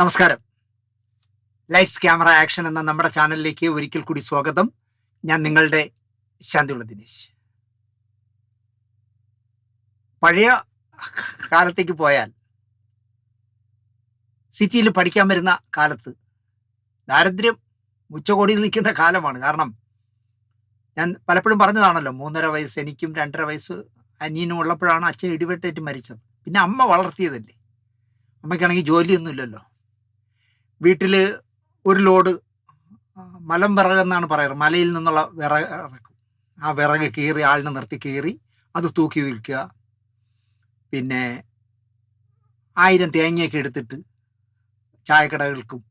നമസ്കാരം. Lights camera action എന്ന നമ്മുടെ ചാനലിലേക്ക് ഒരിക്കൽ കൂടി സ്വാഗതം. ഞാൻ നിങ്ങളുടെ ശാന്തിയുള്ള ദിനേശ്. പഴയ കാലത്തേക്ക് പോയാൽ സിറ്റിയിൽ പഠിക്കാൻ വരുന്ന കാലത്ത് ദാരിദ്ര്യം ഉച്ചകോടിയിൽ നിൽക്കുന്ന കാലമാണ്. കാരണം ഞാൻ പലപ്പോഴും പറഞ്ഞതാണല്ലോ, 3.5 വയസ്സ് എനിക്കും 2.5 വയസ്സ് അനിയനും ഉള്ളപ്പോഴാണ് അച്ഛൻ ഇടിവെട്ടേറ്റ് മരിച്ചത്. പിന്നെ അമ്മ വളർത്തിയതല്ലേ. അമ്മയ്ക്കാണെങ്കിൽ ജോലിയൊന്നുമില്ലല്ലോ. വീട്ടിൽ ഒരു ലോഡ് മലം വിറകെന്നാണ് പറയാറ്. മലയിൽ നിന്നുള്ള വിറക് ഇറക്കും. ആ വിറക് കീറി ആളിനെ നിർത്തി കീറി അത് തൂക്കി വിൽക്കുക. പിന്നെ 1000 തേങ്ങയൊക്കെ എടുത്തിട്ട് ചായക്കടകൾക്കും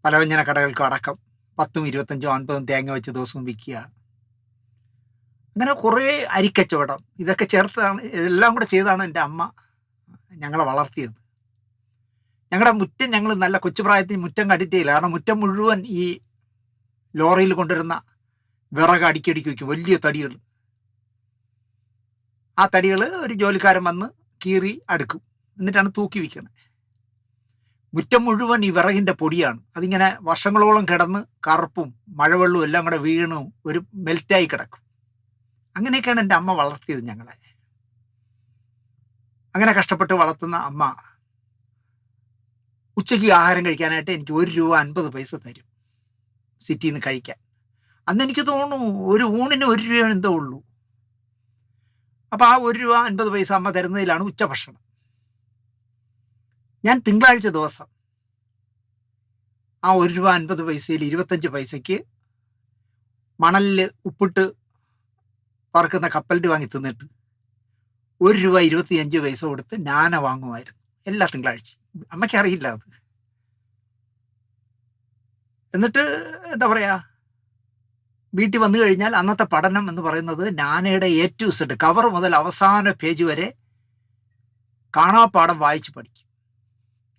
പലവ്യഞ്ജന കടകൾക്കും അടക്കം 10ഉം 25ഉം 50ഉം തേങ്ങ വെച്ച് ദിവസവും വിൽക്കുക. അങ്ങനെ കുറേ അരിക്കച്ചവടം, ഇതൊക്കെ ചേർത്താണ്, ഇതെല്ലാം കൂടെ ചെയ്താണ് എൻ്റെ അമ്മ ഞങ്ങളെ വളർത്തിയത്. ഞങ്ങളുടെ മുറ്റം ഞങ്ങൾ നല്ല കൊച്ചുപ്രായത്തിൽ മുറ്റം കണ്ടിട്ടേയില്ല. കാരണം മുറ്റം മുഴുവൻ ഈ ലോറിയിൽ കൊണ്ടുവരുന്ന വിറക് അടുക്കി വയ്ക്കും, വലിയ തടികൾ. ആ തടികൾ ഒരു ജോലിക്കാരൻ വന്ന് കീറി അടുക്കും, എന്നിട്ടാണ് തൂക്കി വിൽക്കണത്. മുറ്റം മുഴുവൻ ഈ വിറകിൻ്റെ പൊടിയാണ്. അതിങ്ങനെ വർഷങ്ങളോളം കിടന്ന് കറുപ്പും മഴവെള്ളവും എല്ലാം കൂടെ വീണും ഒരു മെൽറ്റായി കിടക്കും. അങ്ങനെയൊക്കെയാണ് എൻ്റെ അമ്മ വളർത്തിയത് ഞങ്ങളെ. അങ്ങനെ കഷ്ടപ്പെട്ട് വളർത്തുന്ന അമ്മ ഉച്ചയ്ക്ക് ആഹാരം കഴിക്കാനായിട്ട് എനിക്ക് ₹1.50 തരും സിറ്റിയിൽ നിന്ന് കഴിക്കാൻ. അന്ന് എനിക്ക് തോന്നുന്നു ഒരു ഊണിന് ₹1 എന്തോ ഉള്ളൂ. അപ്പോൾ ആ ₹1.50 അമ്മ തരുന്നതിലാണ് ഉച്ചഭക്ഷണം. ഞാൻ തിങ്കളാഴ്ച ദിവസം ആ ₹1.50 25 പൈസയ്ക്ക് മണലിൽ ഉപ്പിട്ട് പറക്കുന്ന കപ്പലണ്ടി വാങ്ങി തിന്നിട്ട് ₹1.25 കൊടുത്ത് നാന വാങ്ങുമായിരുന്നു എല്ലാ തിങ്കളാഴ്ചയും. അമ്മയ്ക്ക് അറിയില്ല അത്. എന്നിട്ട് എന്താ പറയുക, വീട്ടിൽ വന്നു കഴിഞ്ഞാൽ അന്നത്തെ പഠനം എന്ന് പറയുന്നത് നാനയുടെ A to Z കവർ മുതൽ അവസാന പേജ് വരെ കാണാപ്പാഠം വായിച്ച് പഠിക്കും.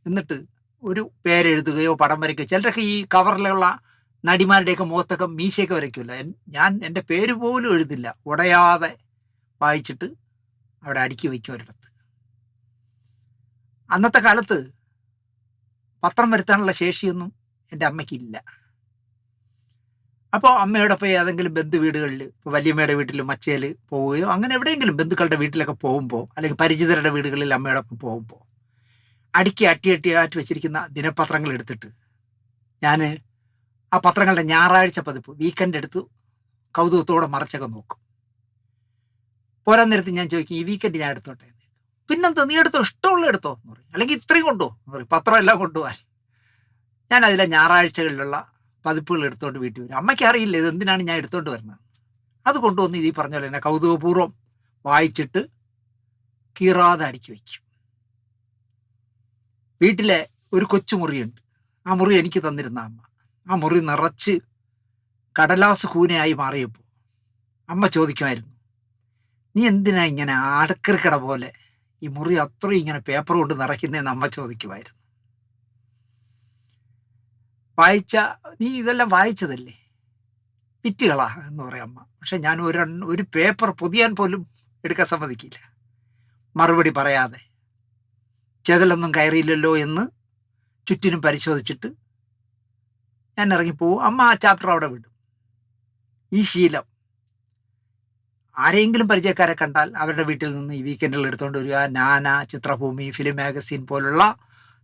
എന്നിട്ട് ഒരു പേരെഴുതുകയോ പടം വരയ്ക്കുകയോ, ചിലരൊക്കെ ഈ കവറിലുള്ള നടിമാരുടെയൊക്കെ മുഖത്തൊക്കെ മീശയൊക്കെ വരയ്ക്കുമല്ലോ. ഞാൻ എൻ്റെ പേര് പോലും എഴുതില്ല, ഉടയാതെ വായിച്ചിട്ട് അവിടെ അടുക്കി വയ്ക്കും ഒരിടത്ത്. അന്നത്തെ കാലത്ത് പത്രം വരുത്താനുള്ള ശേഷിയൊന്നും എൻ്റെ അമ്മയ്ക്കില്ല. അപ്പോൾ അമ്മയോടൊപ്പം ഏതെങ്കിലും ബന്ധു വീടുകളിൽ, ഇപ്പോൾ വല്യമ്മയുടെ വീട്ടിൽ മച്ചയിൽ പോവുകയോ അങ്ങനെ എവിടെയെങ്കിലും ബന്ധുക്കളുടെ വീട്ടിലൊക്കെ പോകുമ്പോൾ, അല്ലെങ്കിൽ പരിചിതരുടെ വീടുകളിൽ അമ്മയോടൊപ്പം പോകുമ്പോൾ അട്ടി വെച്ചിരിക്കുന്ന ദിനപത്രങ്ങൾ എടുത്തിട്ട് ഞാൻ ആ പത്രങ്ങളുടെ ഞായറാഴ്ച പതിപ്പ് വീക്കെൻഡ് എടുത്ത് കൗതുകത്തോടെ മറച്ചൊക്കെ നോക്കും. പോരാൻ നേരത്ത് ഞാൻ ചോദിക്കും, ഈ വീക്കെൻഡ് ഞാൻ എടുത്തോട്ടെ. പിന്നെന്താ, നീ എടുത്തോ, ഇഷ്ടമുള്ള എടുത്തോ എന്ന് പറയും. അല്ലെങ്കിൽ ഇത്രയും കൊണ്ടോ എന്ന് പറയും, പത്രം എല്ലാം കൊണ്ടുപോകാൻ. ഞാൻ അതിലെ ഞായറാഴ്ചകളിലുള്ള പതിപ്പുകൾ എടുത്തോണ്ട് വീട്ടിൽ വരും. അമ്മയ്ക്ക് അറിയില്ല ഇത് എന്തിനാണ് ഞാൻ എടുത്തോണ്ട് വരുന്നത്. അത് കൊണ്ടുവന്ന് ഈ പറഞ്ഞ പോലെ എന്നെ കൗതുകപൂർവ്വം വായിച്ചിട്ട് കീറാതെ അടുക്കി വയ്ക്കും. വീട്ടിലെ ഒരു കൊച്ചുമുറിയുണ്ട്. ആ മുറി എനിക്ക് തന്നിരുന്ന അമ്മ. ആ മുറി നിറച്ച് കടലാസ് കൂനയായി മാറിയപ്പോൾ അമ്മ ചോദിക്കുമായിരുന്നു, നീ എന്തിനാ ഇങ്ങനെ അടക്കറിക്കട പോലെ ഈ മുറി അത്രയും ഇങ്ങനെ പേപ്പർ കൊണ്ട് നിറയ്ക്കുന്നതെന്ന് അമ്മ ചോദിക്കുമായിരുന്നു. നീ ഇതെല്ലാം വായിച്ചതല്ലേ, പിറ്റുകളാ എന്ന് പറയാം അമ്മ. പക്ഷെ ഞാൻ ഒരു പേപ്പർ പൊതിയാൻ പോലും എടുക്കാൻ സമ്മതിക്കില്ല. മറുപടി പറയാതെ ചെതലൊന്നും കയറിയില്ലല്ലോ എന്ന് ചുറ്റിനും പരിശോധിച്ചിട്ട് ഞാൻ ഇറങ്ങിപ്പോവും. അമ്മ ആ ചാപ്റ്റർ അവിടെ വിടും. ഈ ശീലം ആരെങ്കിലും പരിചയക്കാരെ കണ്ടാൽ അവരുടെ വീട്ടിൽ നിന്ന് ഈ വീക്കെൻഡിൽ എടുത്തുകൊണ്ട് വരിക, നാന, ചിത്രഭൂമി, ഫിലിം മാഗസിൻ പോലുള്ള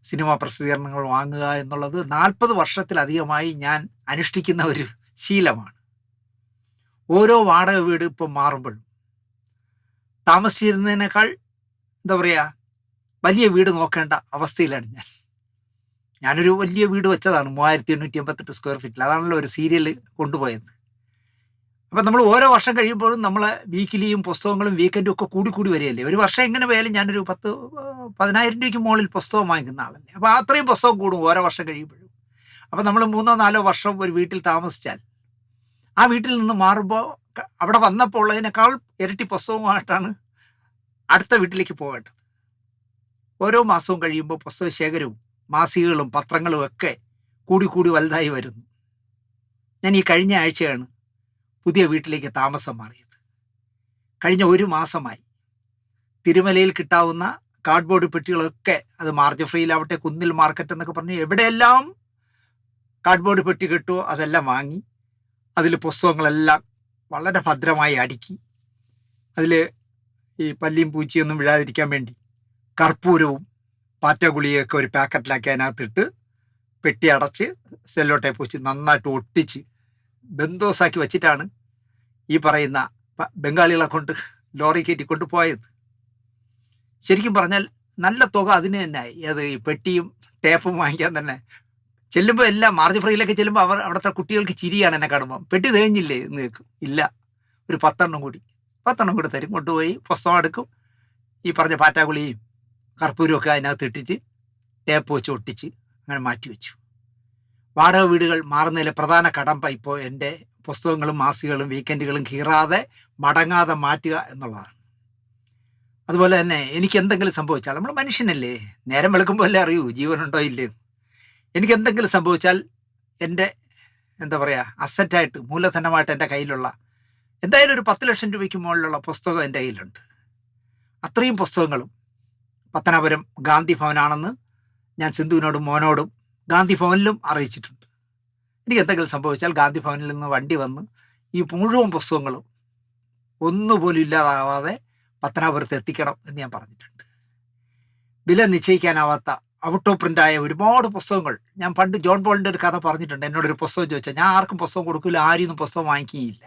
സിനിമാ പ്രസിദ്ധീകരണങ്ങൾ വാങ്ങുക എന്നുള്ളത് 40 വർഷത്തിലധികമായി ഞാൻ അനുഷ്ഠിക്കുന്ന ഒരു ശീലമാണ്. ഓരോ വാടക വീട് ഇപ്പം മാറുമ്പോഴും താമസിച്ചിരുന്നതിനേക്കാൾ എന്താ പറയുക, വലിയ വീട് നോക്കേണ്ട അവസ്ഥയിലാണ് ഞാനൊരു വലിയ വീട് വെച്ചതാണ്, 3888 സ്ക്വയർ ഫീറ്റിൽ. അതാണല്ലോ ഒരു സീരിയൽ കൊണ്ടുപോയത്. അപ്പം നമ്മൾ ഓരോ വർഷം കഴിയുമ്പോഴും നമ്മളെ വീക്കിലിയും പുസ്തകങ്ങളും വീക്കെൻഡും ഒക്കെ കൂടി വരികയല്ലേ. ഒരു വർഷം എങ്ങനെ പോയാലും ഞാനൊരു 10,000 രൂപയ്ക്ക് മുകളിൽ പുസ്തകം വാങ്ങിക്കുന്ന ആളല്ലേ. അപ്പോൾ അത്രയും പുസ്തകം കൂടും ഓരോ വർഷം കഴിയുമ്പോഴും. അപ്പം നമ്മൾ 3-4 വർഷം ഒരു വീട്ടിൽ താമസിച്ചാൽ ആ വീട്ടിൽ നിന്ന് മാറുമ്പോൾ അവിടെ വന്നപ്പോൾ ഉള്ളതിനേക്കാൾ ഇരട്ടി പുസ്തകമായിട്ടാണ് അടുത്ത വീട്ടിലേക്ക് പോകേണ്ടത്. ഓരോ മാസവും കഴിയുമ്പോൾ പുസ്തക ശേഖരവും മാസികകളും പത്രങ്ങളും ഒക്കെ കൂടി വലുതായി വരുന്നു. ഞാൻ ഈ കഴിഞ്ഞ ആഴ്ചയാണ് പുതിയ വീട്ടിലേക്ക് താമസം മാറിയത്. കഴിഞ്ഞ 1 മാസമായി തിരുമലയിൽ കിട്ടാവുന്ന കാർഡ്ബോർഡ് പെട്ടികളൊക്കെ അത് മാർജിൻ ഫ്രീയിലാവട്ടെ, കുന്നിൽ മാർക്കറ്റ് എന്നൊക്കെ പറഞ്ഞ് എവിടെയെല്ലാം കാർഡ്ബോർഡ് പെട്ടി കിട്ടുമോ അതെല്ലാം വാങ്ങി അതിൽ പുസ്തകങ്ങളെല്ലാം വളരെ ഭദ്രമായി അടുക്കി അതിൽ ഈ പല്ലിയും പൂച്ചയൊന്നും വിഴാതിരിക്കാൻ വേണ്ടി കർപ്പൂരവും പാറ്റഗുളിയൊക്കെ ഒരു പാക്കറ്റിലാക്കി അതിനകത്തിട്ട് പെട്ടി അടച്ച് സെല്ലോ ടേപ്പ് വെച്ച് നന്നായിട്ട് ഒട്ടിച്ച് ബന്തോസാക്കി വെച്ചിട്ടാണ് ഈ പറയുന്ന ബംഗാളികളെ കൊണ്ട് ലോറി കയറ്റി കൊണ്ടുപോയത്. ശരിക്കും പറഞ്ഞാൽ നല്ല തുക അതിന് തന്നെ ആയി. അത് ഈ പെട്ടിയും ടേപ്പും വാങ്ങിക്കാൻ തന്നെ ചെല്ലുമ്പോൾ എല്ലാം മാർജിൻ ഫ്രീയിലൊക്കെ ചെല്ലുമ്പോൾ അവിടുത്തെ കുട്ടികൾക്ക് ചിരിയാണ് എന്നെ കാണുമ്പോൾ. പെട്ടി തേഞ്ഞില്ലേ എന്ന് കേൾക്കും. ഇല്ല, ഒരു 10 കൂടി തരും. കൊണ്ടുപോയി പുസ്തകം എടുക്കും, ഈ പറഞ്ഞ പാറ്റാഗുളിയും കർപ്പൂരമൊക്കെ അതിനകത്ത് ഇട്ടിട്ട് ടേപ്പ് വെച്ച് ഒട്ടിച്ച് അങ്ങനെ മാറ്റി വെച്ചു. വാടക വീടുകൾ മാറുന്നതിലെ പ്രധാന കടമ്പ ഇപ്പോൾ എൻ്റെ പുസ്തകങ്ങളും മാസികകളും വീക്കെൻഡുകളും കീറാതെ മടങ്ങാതെ മാറ്റുക എന്നുള്ളതാണ്. അതുപോലെ തന്നെ എനിക്ക് എന്തെങ്കിലും സംഭവിച്ചാൽ, നമ്മൾ മനുഷ്യനല്ലേ, നേരം വെളുക്കുമ്പോൾ അല്ലേ അറിയൂ ജീവനുണ്ടോ ഇല്ലേ. എനിക്ക് എന്തെങ്കിലും സംഭവിച്ചാൽ എൻ്റെ എന്താ പറയുക അസറ്റായിട്ട് മൂലധനമായിട്ട് എൻ്റെ കയ്യിലുള്ള എന്തായാലും ഒരു 10 ലക്ഷം രൂപയ്ക്ക് മുകളിലുള്ള പുസ്തകം എൻ്റെ കയ്യിലുണ്ട്. അത്രയും പുസ്തകങ്ങളും പത്തനാപുരം ഗാന്ധി ഭവനാണെന്ന് ഞാൻ സിന്ധുവിനോടും മോനോടും ഗാന്ധി ഭവനിലും അറിയിച്ചിട്ടുണ്ട്. എനിക്ക് എന്തെങ്കിലും സംഭവിച്ചാൽ ഗാന്ധി ഭവനിൽ നിന്ന് വണ്ടി വന്ന് ഈ മുഴുവൻ പുസ്തകങ്ങളും ഒന്നുപോലും ഇല്ലാതാവാതെ പത്തനാപുരത്ത് എത്തിക്കണം എന്ന് ഞാൻ പറഞ്ഞിട്ടുണ്ട്. വില നിശ്ചയിക്കാനാവാത്ത ഔട്ട് ഓഫ് പ്രിൻ്റായ ഒരുപാട് പുസ്തകങ്ങൾ, ഞാൻ പണ്ട് ജോൺ പോളിൻ്റെ ഒരു കഥ പറഞ്ഞിട്ടുണ്ട്. എന്നോടൊരു പുസ്തകം ചോദിച്ചാൽ ഞാൻ ആർക്കും പുസ്തകം കൊടുക്കില്ല, ആരും പുസ്തകം വാങ്ങിക്കുകയില്ല.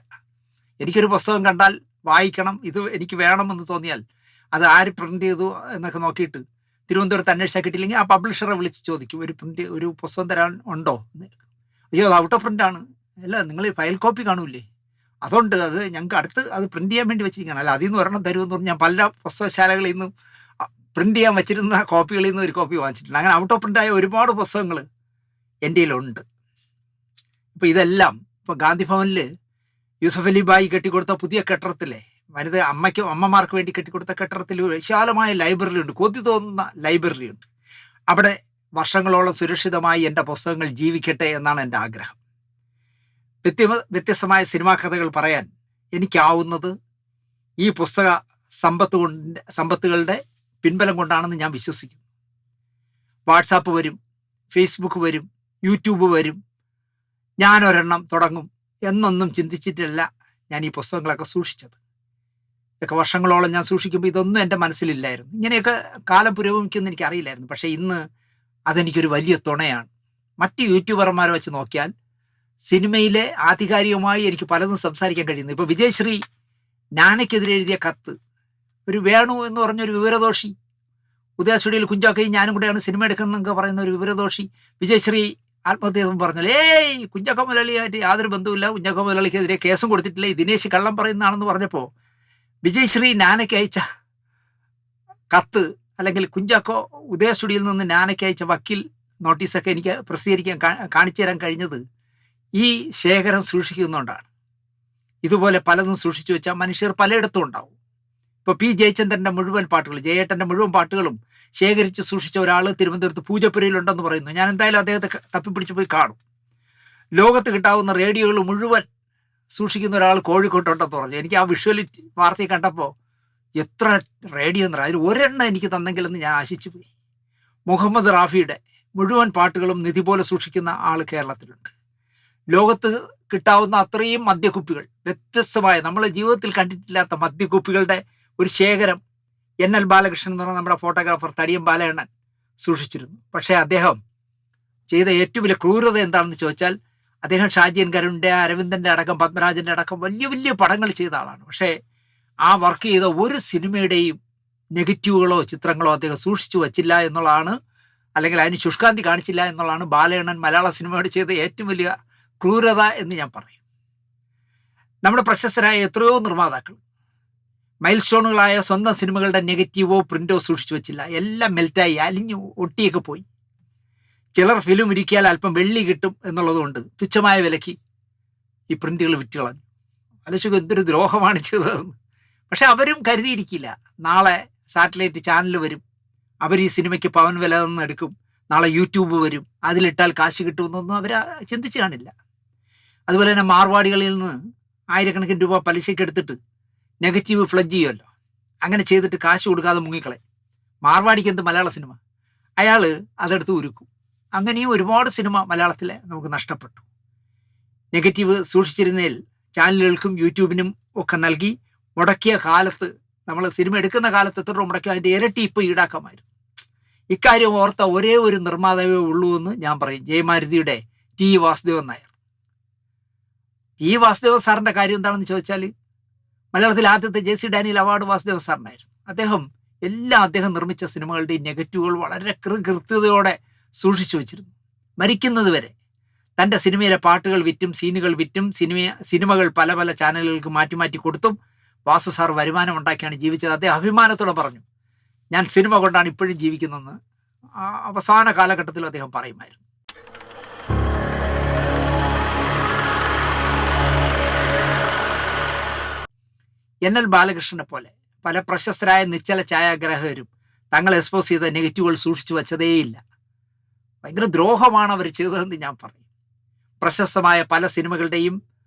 എനിക്കൊരു പുസ്തകം കണ്ടാൽ വായിക്കണം, ഇത് എനിക്ക് വേണമെന്ന് തോന്നിയാൽ അത് ആര് പ്രിൻ്റ് ചെയ്തു എന്നൊക്കെ നോക്കിയിട്ട് തിരുവനന്തപുരത്ത് അന്വേഷിച്ചാൽ കിട്ടിയില്ലെങ്കിൽ ആ പബ്ലിഷറെ വിളിച്ച് ചോദിക്കും, ഒരു പുസ്തകം തരാൻ ഉണ്ടോ. അയ്യോ അത് ഔട്ട് ഓഫ് പ്രിൻ്റാണ്. അല്ല, നിങ്ങൾ ഫയൽ കോപ്പി കാണൂലേ, അതുകൊണ്ട് അത് ഞങ്ങൾക്ക് അത് പ്രിൻ്റ് ചെയ്യാൻ വേണ്ടി വെച്ചിരിക്കുകയാണ്. അല്ല, അതിൽ നിന്ന് ഒരെണ്ണം തരുമെന്ന് പറഞ്ഞ് ഞാൻ പല പുസ്തകശാലകളിൽ നിന്നും പ്രിൻ്റ് ചെയ്യാൻ വെച്ചിരുന്ന കോപ്പികളിൽ നിന്ന് ഒരു കോപ്പി വാങ്ങിച്ചിട്ടുണ്ട്. അങ്ങനെ ഔട്ട് ഓഫ് പ്രിൻ്റായ ഒരുപാട് പുസ്തകങ്ങൾ എൻ്റെ കയ്യിലുണ്ട്. ഇപ്പോൾ ഇതെല്ലാം ഇപ്പോൾ ഗാന്ധി ഭവനിൽ യൂസഫ് അലി ബായി കെട്ടിക്കൊടുത്ത പുതിയ കെട്ടിടത്തിലെ അമ്മമാർക്ക് വേണ്ടി കെട്ടിക്കൊടുത്ത കെട്ടിടത്തിൽ ഒരു വിശാലമായ ലൈബ്രറി ഉണ്ട്, കൊതി തോന്നുന്ന ലൈബ്രറി ഉണ്ട്. അവിടെ വർഷങ്ങളോളം സുരക്ഷിതമായി എൻ്റെ പുസ്തകങ്ങൾ ജീവിക്കട്ടെ എന്നാണ് എൻ്റെ ആഗ്രഹം. വ്യത്യസ്തമായ സിനിമാ കഥകൾ പറയാൻ എനിക്കാവുന്നത് ഈ പുസ്തക സമ്പത്തുകളുടെ പിൻബലം കൊണ്ടാണെന്ന് ഞാൻ വിശ്വസിക്കുന്നു. വാട്സാപ്പ് വരും, ഫേസ്ബുക്ക് വരും, യൂട്യൂബ് വരും, ഞാനൊരെണ്ണം തുടങ്ങും എന്നൊന്നും ചിന്തിച്ചിട്ടല്ല ഞാൻ ഈ പുസ്തകങ്ങളൊക്കെ സൂക്ഷിച്ചത്. ഇതൊക്കെ വർഷങ്ങളോളം ഞാൻ സൂക്ഷിക്കുമ്പോൾ ഇതൊന്നും എൻ്റെ മനസ്സിലില്ലായിരുന്നു. ഇങ്ങനെയൊക്കെ കാലം പുരോഗമിക്കുമെന്ന് എനിക്കറിയില്ലായിരുന്നു. പക്ഷേ ഇന്ന് അതെനിക്കൊരു വലിയ തുണയാണ്. മറ്റ് യൂട്യൂബർമാരെ വെച്ച് നോക്കിയാൽ സിനിമയിലെ ആധികാരികമായി എനിക്ക് പലതും സംസാരിക്കാൻ കഴിയുന്നു. ഇപ്പോൾ വിജയശ്രീ ഞാനയ്ക്കെതിരെ എഴുതിയ കത്ത്, ഒരു വേണു എന്ന് പറഞ്ഞൊരു വിവരദോഷി, ഉദയ സ്റ്റുഡിയോയിൽ കുഞ്ചാക്കയും ഞാനും കൂടെയാണ് സിനിമ എടുക്കുന്നതെന്നൊക്കെ പറയുന്ന ഒരു വിവരദോഷി വിജയശ്രീ ആത്മഹത്യ പറഞ്ഞാൽ, കുഞ്ചാക്കോ മുതലാളിയായിട്ട് യാതൊരു ബന്ധവുമില്ല, കുഞ്ചാക്കോ മുതലാളിക്കെതിരെ കേസും കൊടുത്തിട്ടില്ല, ദിനേശ് കള്ളം പറയുന്നതാണെന്ന് പറഞ്ഞപ്പോൾ വിജയശ്രീ നാനയ്ക്ക് അയച്ച കത്ത്, അല്ലെങ്കിൽ കുഞ്ചാക്കോ ഉദയ സ്റ്റുഡിയോയിൽ നിന്ന് നാനയ്ക്ക് അയച്ച വക്കീൽ നോട്ടീസൊക്കെ എനിക്ക് പ്രസിദ്ധീകരിക്കാൻ കാണിച്ചു തരാൻ കഴിഞ്ഞത് ഈ ശേഖരം സൂക്ഷിക്കുന്നതുകൊണ്ടാണ്. ഇതുപോലെ പലതും സൂക്ഷിച്ചു വെച്ചാൽ മനുഷ്യർ പലയിടത്തും ഉണ്ടാവും. ഇപ്പോൾ പി ജയചന്ദ്രൻ്റെ മുഴുവൻ പാട്ടുകളും, ജയേട്ടൻ്റെ മുഴുവൻ പാട്ടുകളും ശേഖരിച്ച് സൂക്ഷിച്ച ഒരാൾ തിരുവനന്തപുരത്ത് പൂജപ്പുരയിലുണ്ടെന്ന് പറയുന്നു. ഞാൻ എന്തായാലും അദ്ദേഹത്തെ തപ്പിപ്പിടിച്ച് പോയി കാണും. ലോകത്ത് കിട്ടാവുന്ന റേഡിയോകൾ മുഴുവൻ സൂക്ഷിക്കുന്ന ഒരാൾ കോഴിക്കോട്ടുണ്ടെന്ന് പറഞ്ഞു. എനിക്ക് ആ വിഷ്വലിറ്റി വാർത്തയിൽ കണ്ടപ്പോൾ എത്ര റേഡിയോ എന്ന് പറയാം, അതിൽ ഒരെണ്ണം എനിക്ക് തന്നെങ്കിലെന്ന് ഞാൻ ആശിച്ചു പോയി. മുഹമ്മദ് റാഫിയുടെ മുഴുവൻ പാട്ടുകളും നിധി പോലെ സൂക്ഷിക്കുന്ന ആൾ കേരളത്തിലുണ്ട്. ലോകത്ത് കിട്ടാവുന്ന അത്രയും മദ്യക്കുപ്പികൾ, വ്യത്യസ്തമായ നമ്മൾ ജീവിതത്തിൽ കണ്ടിട്ടില്ലാത്ത മദ്യക്കുപ്പികളുടെ ഒരു ശേഖരം NL ബാലകൃഷ്ണൻ എന്ന് പറഞ്ഞ നമ്മുടെ ഫോട്ടോഗ്രാഫർ തടിയം ബാലണ്ണൻ സൂക്ഷിച്ചിരുന്നു. പക്ഷേ അദ്ദേഹം ചെയ്ത ഏറ്റവും വലിയ ക്രൂരത എന്താണെന്ന് ചോദിച്ചാൽ, അദ്ദേഹം ഷാജിയൻ കരുണിൻ്റെ, അരവിന്ദൻ്റെ അടക്കം പത്മരാജൻ്റെ അടക്കം വലിയ വലിയ പടങ്ങൾ ചെയ്ത ആളാണ്. പക്ഷേ ആ വർക്ക് ചെയ്ത ഒരു സിനിമയുടെയും നെഗറ്റീവുകളോ ചിത്രങ്ങളോ അദ്ദേഹം സൂക്ഷിച്ചു വച്ചില്ല എന്നുള്ളതാണ്, അല്ലെങ്കിൽ അതിന് ശുഷ്കാന്തി കാണിച്ചില്ല എന്നുള്ളതാണ് ബാലണ്ണൻ മലയാള സിനിമയോട് ചെയ്ത ഏറ്റവും വലിയ ക്രൂരത എന്ന് ഞാൻ പറയും. നമ്മുടെ പ്രശസ്തരായ എത്രയോ നിർമ്മാതാക്കൾ മൈൽ സ്റ്റോണുകളായ സ്വന്തം സിനിമകളുടെ നെഗറ്റീവോ പ്രിന്റോ സൂക്ഷിച്ചു വെച്ചില്ല. എല്ലാം മെൽറ്റായി അലിഞ്ഞു ഒട്ടിയൊക്കെ പോയി. ചിലർ ഫിലിം ഇരിക്കിയാൽ അല്പം വെള്ളി കിട്ടും എന്നുള്ളതുകൊണ്ട് തുച്ഛമായ വിലയ്ക്ക് ഈ പ്രിന്റുകൾ വിറ്റ് കളഞ്ഞു. ആലോചിക്കുക എന്തൊരു ദ്രോഹമാണ് ചെയ്തതെന്ന്. പക്ഷെ അവരും കരുതിയിരിക്കില്ല, നാളെ സാറ്റലൈറ്റ് ചാനൽ വരും, അവർ ഈ സിനിമയ്ക്ക് പവൻ വില നിന്ന് എടുക്കും, നാളെ യൂട്യൂബ് വരും, അതിലിട്ടാൽ കാശ് കിട്ടുമെന്നൊന്നും അവർ ചിന്തിച്ച് കാണില്ല. അതുപോലെ തന്നെ മാർവാടികളിൽ നിന്ന് ആയിരക്കണക്കിന് രൂപ പലിശയ്ക്ക് എടുത്തിട്ട് നെഗറ്റീവ് ഫ്ലഡ്ജ് ചെയ്യുമല്ലോ, അങ്ങനെ ചെയ്തിട്ട് കാശ് കൊടുക്കാതെ മുങ്ങിക്കളെ. മാർവാടിക്ക് എന്ത് മലയാള സിനിമ, അയാൾ അതെടുത്ത് ഉരുക്കും. അങ്ങനെയും ഒരുപാട് സിനിമ മലയാളത്തിലെ നമുക്ക് നഷ്ടപ്പെട്ടു. നെഗറ്റീവ് സൂക്ഷിച്ചിരുന്നതിൽ ചാനലുകൾക്കും യൂട്യൂബിനും ഒക്കെ നൽകി മുടക്കിയ കാലത്ത്, നമ്മൾ സിനിമ എടുക്കുന്ന കാലത്ത് എത്ര രൂപ മുടക്കി അതിൻ്റെ ഇരട്ടി ഇപ്പോൾ ഈടാക്കാമായിരുന്നു. ഇക്കാര്യം ഓർത്ത ഒരേ ഒരു നിർമ്മാതാവേ ഉള്ളൂ എന്ന് ഞാൻ പറയും, ജയമാരുതിയുടെ ടി വാസുദേവൻ നായർ. ടി വാസുദേവൻ സാറിൻ്റെ കാര്യം എന്താണെന്ന് ചോദിച്ചാൽ, മലയാളത്തിൽ ആദ്യത്തെ JC ഡാനിയൽ അവാർഡ് വാസുദേവൻ സാറിനായിരുന്നു. അദ്ദേഹം നിർമ്മിച്ച സിനിമകളുടെയും നെഗറ്റീവുകൾ വളരെ കൃത്യതയോടെ സൂക്ഷിച്ചു വച്ചിരുന്നു. മരിക്കുന്നത് വരെ തൻ്റെ സിനിമയിലെ പാട്ടുകൾ വിറ്റും സീനുകൾ വിറ്റും സിനിമകൾ പല പല ചാനലുകൾക്ക് മാറ്റി മാറ്റി കൊടുത്തും വാസു സാർ വരുമാനം ഉണ്ടാക്കിയാണ് ജീവിച്ചത്. അദ്ദേഹം അഭിമാനത്തോടെ പറഞ്ഞു, ഞാൻ സിനിമ കൊണ്ടാണ് ഇപ്പോഴും ജീവിക്കുന്നതെന്ന് അവസാന കാലഘട്ടത്തിലും അദ്ദേഹം പറയുമായിരുന്നു. NL ബാലകൃഷ്ണനെ പോലെ പല പ്രശസ്തരായ നിശ്ചല ഛായാഗ്രാഹകരും തങ്ങൾ എക്സ്പോസ് ചെയ്ത നെഗറ്റീവുകൾ സൂക്ഷിച്ചു വച്ചതേയില്ല. ഭയങ്കര ദ്രോഹമാണ് അവർ ചെയ്തതെന്ന് ഞാൻ പറയും. പ്രശസ്തമായ പല സിനിമകളുടെയും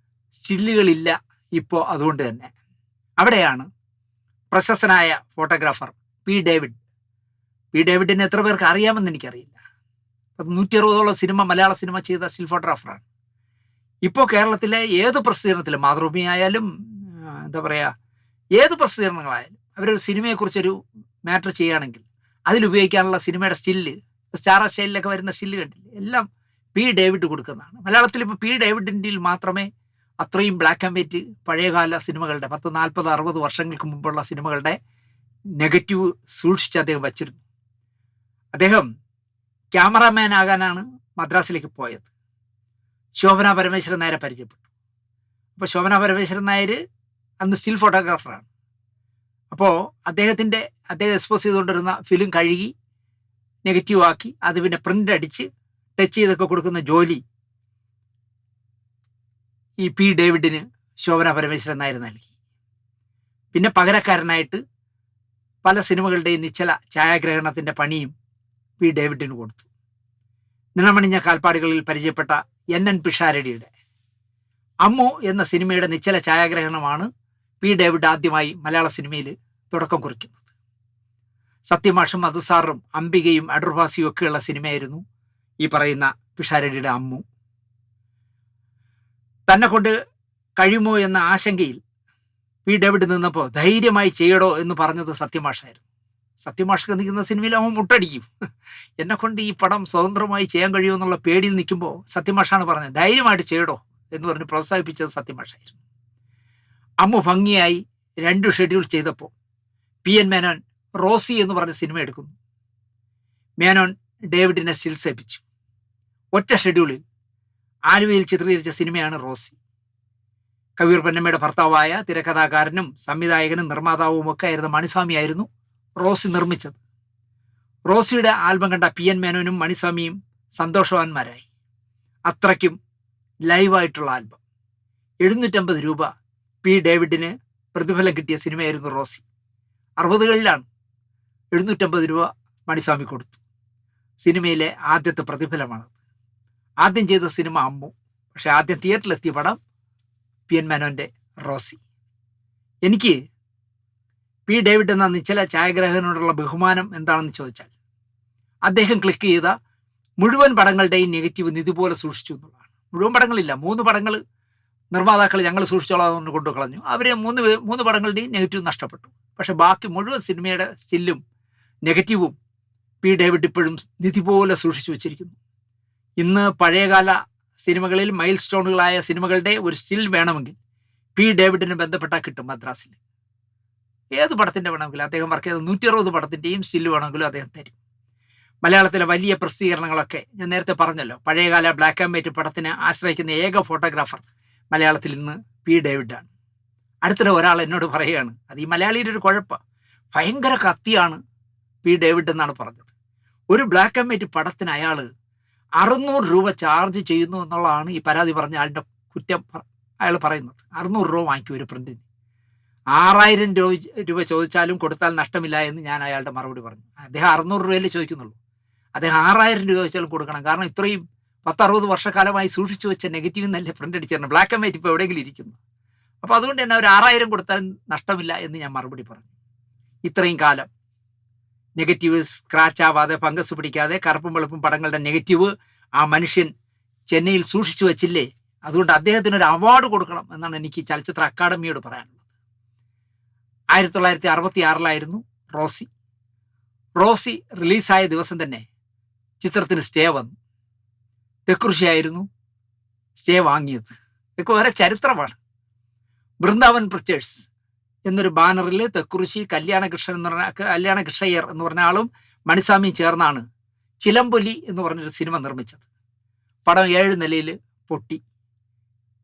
സ്റ്റില്ലുകളില്ല ഇപ്പോൾ. അതുകൊണ്ട് തന്നെ അവിടെയാണ് പ്രശസ്തനായ ഫോട്ടോഗ്രാഫർ പി ഡേവിഡിനെ എത്ര പേർക്ക് അറിയാമെന്ന് എനിക്കറിയില്ല. 160ഓളം സിനിമ, മലയാള സിനിമ ചെയ്ത സ്റ്റിൽ ഫോട്ടോഗ്രാഫറാണ്. ഇപ്പോൾ കേരളത്തിലെ ഏത് പ്രസിദ്ധീകരണത്തിലും, മാതൃഭൂമി ആയാലും എന്താ പറയുക, ഏത് പ്രസിദ്ധീകരണങ്ങളായാലും അവരൊരു സിനിമയെക്കുറിച്ചൊരു മാറ്റർ ചെയ്യുകയാണെങ്കിൽ അതിലുപയോഗിക്കാനുള്ള സിനിമയുടെ സ്റ്റില്ല്, സ്റ്റാർ സ്റ്റൈലിലൊക്കെ വരുന്ന സ്റ്റില്ല് കണ്ടില്ലേ, എല്ലാം പി ഡേവിഡ് കൊടുക്കുന്നതാണ്. മലയാളത്തിൽ ഇപ്പോൾ പി ഡേവിഡിൻ്റെ മാത്രമേ അത്രയും ബ്ലാക്ക് ആൻഡ് വൈറ്റ് പഴയകാല സിനിമകളുടെ 10, 40, 60 വർഷങ്ങൾക്ക് മുമ്പുള്ള സിനിമകളുടെ നെഗറ്റീവ് സൂക്ഷിച്ച് അദ്ദേഹം വച്ചിരുന്നു. അദ്ദേഹം ക്യാമറാമാൻ ആകാനാണ് മദ്രാസിലേക്ക് പോയത്. ശോഭന പരമേശ്വരൻ നായരെ പരിചയപ്പെട്ടു. അപ്പോൾ ശോഭന പരമേശ്വരൻ നായർ അന്ന് സ്റ്റിൽ ഫോട്ടോഗ്രാഫറാണ്. അപ്പോൾ അദ്ദേഹം എക്സ്പോസ് ചെയ്തുകൊണ്ടിരുന്ന ഫിലിം കഴുകി നെഗറ്റീവ് ആക്കി അത് പിന്നെ പ്രിൻ്റ് അടിച്ച് ടച്ച് ചെയ്തൊക്കെ കൊടുക്കുന്ന ജോലി ഈ പി ഡേവിഡിന് ശോഭന പരമേശ്വരൻ നായർ നൽകി. പിന്നെ പകരക്കാരനായിട്ട് പല സിനിമകളുടെയും നിശ്ചല ഛായാഗ്രഹണത്തിൻ്റെ പണിയും പി ഡേവിഡിന് കൊടുത്തു. നിണമണിഞ്ഞ കാൽപ്പാടുകളിൽ പരിചയപ്പെട്ട NN പിഷാരടിയുടെ അമ്മു എന്ന സിനിമയുടെ നിശ്ചല ഛായാഗ്രഹണമാണ് പി ഡേവിഡ് ആദ്യമായി മലയാള സിനിമയിൽ തുടക്കം കുറിക്കുന്നത്. സത്യമാഷും മധുസാറും അംബികയും അടൂർഭാസിയും ഒക്കെയുള്ള സിനിമയായിരുന്നു ഈ പറയുന്ന പിഷാരടിയുടെ അമ്മു. തന്നെ കൊണ്ട് കഴിയുമോ എന്ന ആശങ്കയിൽ പി ഡേവിഡ് നിന്നപ്പോൾ ധൈര്യമായി ചെയ്യടോ എന്ന് പറഞ്ഞത് സത്യമാഷായിരുന്നു. സത്യമാഷൊക്കെ നിൽക്കുന്ന സിനിമയിൽ അവൻ മുട്ടടിക്കും, എന്നെക്കൊണ്ട് ഈ പടം സ്വതന്ത്രമായി ചെയ്യാൻ കഴിയുമെന്നുള്ള പേടിയിൽ നിൽക്കുമ്പോൾ സത്യമാഷാണ് പറഞ്ഞത് ധൈര്യമായിട്ട് ചെയ്യടോ എന്ന് പറഞ്ഞ് പ്രോത്സാഹിപ്പിച്ചത് സത്യമാഷായിരുന്നു. അമ്മു ഭംഗിയായി 2 ഷെഡ്യൂൾ ചെയ്തപ്പോൾ PN മേനോൻ റോസി എന്ന് പറഞ്ഞ സിനിമ എടുക്കുന്നു. മേനോൻ ഡേവിഡിനെ സ്റ്റിൽസ് ഏൽപ്പിച്ചു. ഒറ്റ ഷെഡ്യൂളിൽ ആലുവയിൽ ചിത്രീകരിച്ച സിനിമയാണ് റോസി. കവിയൂർ പൊന്നമ്മയുടെ ഭർത്താവായ തിരക്കഥാകാരനും സംവിധായകനും നിർമ്മാതാവും ഒക്കെ ആയിരുന്ന മണിസ്വാമിയായിരുന്നു റോസി നിർമ്മിച്ചത്. റോസിയുടെ ആൽബം കണ്ട PN മേനോനും മണിസ്വാമിയും സന്തോഷവാന്മാരായി. അത്രയ്ക്കും ലൈവായിട്ടുള്ള ആൽബം. 750 രൂപ പി ഡേവിഡിന് പ്രതിഫലം കിട്ടിയ സിനിമയായിരുന്നു റോസി. 60കളിലാണ് 750 രൂപ മണിസ്വാമി കൊടുത്തു. സിനിമയിലെ ആദ്യത്തെ പ്രതിഫലമാണത്. ആദ്യം ചെയ്ത സിനിമ അമ്മു, പക്ഷെ ആദ്യം തിയേറ്ററിലെത്തിയ പടം PN മേനോൻ്റെ റോസി. എനിക്ക് പി ഡേവിഡ് എന്ന നിശ്ചല ഛായാഗ്രാഹകനോടുള്ള ബഹുമാനം എന്താണെന്ന് ചോദിച്ചാൽ, അദ്ദേഹം ക്ലിക്ക് ചെയ്ത മുഴുവൻ പടങ്ങളുടെയും നെഗറ്റീവ് ഇതുപോലെ സൂക്ഷിച്ചു എന്നുള്ളതാണ്. മുഴുവൻ പടങ്ങളില്ല, 3 പടങ്ങൾ നിർമ്മാതാക്കൾ ഞങ്ങൾ സൂക്ഷിച്ചോളാം കൊണ്ടു കളഞ്ഞു. അവർ 3 പടങ്ങളുടെയും നെഗറ്റീവ് നഷ്ടപ്പെട്ടു. പക്ഷെ ബാക്കി മുഴുവൻ സിനിമയുടെ സ്റ്റില്ലും നെഗറ്റീവും പി ഡേവിഡ് ഇപ്പോഴും നിധി പോലെ സൂക്ഷിച്ചു വെച്ചിരിക്കുന്നു. ഇന്ന് പഴയകാല സിനിമകളിൽ മൈൽ സ്റ്റോണുകളായ സിനിമകളുടെ ഒരു സ്റ്റിൽ വേണമെങ്കിൽ പി ഡേവിഡിന് ബന്ധപ്പെട്ടാൽ കിട്ടും. മദ്രാസിൽ ഏത് പടത്തിൻ്റെ വേണമെങ്കിലും, അദ്ദേഹം വർക്ക് ചെയ്ത 160 പടത്തിൻ്റെയും സ്റ്റില്ല് വേണമെങ്കിലും അദ്ദേഹം തരും. മലയാളത്തിലെ വലിയ പ്രസിദ്ധീകരണങ്ങളൊക്കെ ഞാൻ നേരത്തെ പറഞ്ഞല്ലോ, പഴയകാല ബ്ലാക്ക് ആൻഡ് വൈറ്റ് പടത്തിന് ആശ്രയിക്കുന്ന ഏക ഫോട്ടോഗ്രാഫർ മലയാളത്തിൽ ഇന്ന് പി ഡേവിഡാണ്. അടുത്തിടെ ഒരാൾ എന്നോട് പറയുകയാണ്, അത് ഈ മലയാളിയുടെ ഒരു കുഴപ്പം, ഭയങ്കര കത്തിയാണ് പി ഡേവിഡ് എന്നാണ് പറഞ്ഞത്. ഒരു ബ്ലാക്ക് ആൻഡ് വൈറ്റ് പടത്തിന് അയാൾ 600 രൂപ ചാർജ് ചെയ്യുന്നു എന്നുള്ളതാണ് ഈ പരാതി പറഞ്ഞ ആളുടെ കുറ്റം. അയാൾ പറയുന്നത് 600 രൂപ വാങ്ങിക്കും ഒരു പ്രിന്റിന്. 6000 രൂപ ചോദിച്ചാലും കൊടുത്താൽ നഷ്ടമില്ല എന്ന് ഞാൻ അയാളുടെ മറുപടി പറഞ്ഞു. അദ്ദേഹം 600 രൂപയിൽ ചോദിക്കുന്നുള്ളൂ, അദ്ദേഹം 6000 രൂപ വെച്ചാലും കൊടുക്കണം. കാരണം ഇത്രയും 10-60 വർഷക്കാലമായി സൂക്ഷിച്ചു വെച്ച നെഗറ്റീവ് നല്ല പ്രിന്റ് അടിച്ചിരുന്നു. ബ്ലാക്ക് ആൻഡ് വൈറ്റ് ഇപ്പോൾ എവിടെയെങ്കിലും ഇരിക്കുന്നു. അപ്പോൾ അതുകൊണ്ട് തന്നെ ഒരു 6000 കൊടുത്താലും നഷ്ടമില്ല എന്ന് ഞാൻ മറുപടി പറഞ്ഞു. ഇത്രയും കാലം നെഗറ്റീവ് സ്ക്രാച്ച് ആവാതെ, ഫംഗസ് പിടിക്കാതെ, കറുപ്പും വെളുപ്പും പടങ്ങളുടെ നെഗറ്റീവ് ആ മനുഷ്യൻ ചെന്നൈയിൽ സൂക്ഷിച്ചു വച്ചില്ലേ? അതുകൊണ്ട് അദ്ദേഹത്തിന് ഒരു അവാർഡ് കൊടുക്കണം എന്നാണ് എനിക്ക് ചലച്ചിത്ര അക്കാദമിയോട് പറയാനുള്ളത്. 1966 റോസി. റോസി റിലീസായ ദിവസം തന്നെ ചിത്രത്തിന് സ്റ്റേ വന്നു. തെക്കുറിശിയായിരുന്നു സ്റ്റേ വാങ്ങിയത്. ഇതൊക്കെ വേറെ ചരിത്രമാണ്. വൃന്ദാവൻ പിക്ചേഴ്സ് എന്നൊരു ബാനറിൽ തെക്കുറിശി, കല്യാണകൃഷ്ണയ്യർ എന്ന് പറഞ്ഞ ആളും മണിസ്വാമിയും ചേർന്നാണ് ചിലമ്പൊലി എന്ന് പറഞ്ഞൊരു സിനിമ നിർമ്മിച്ചത്. പടം 7 നിലയിൽ പൊട്ടി.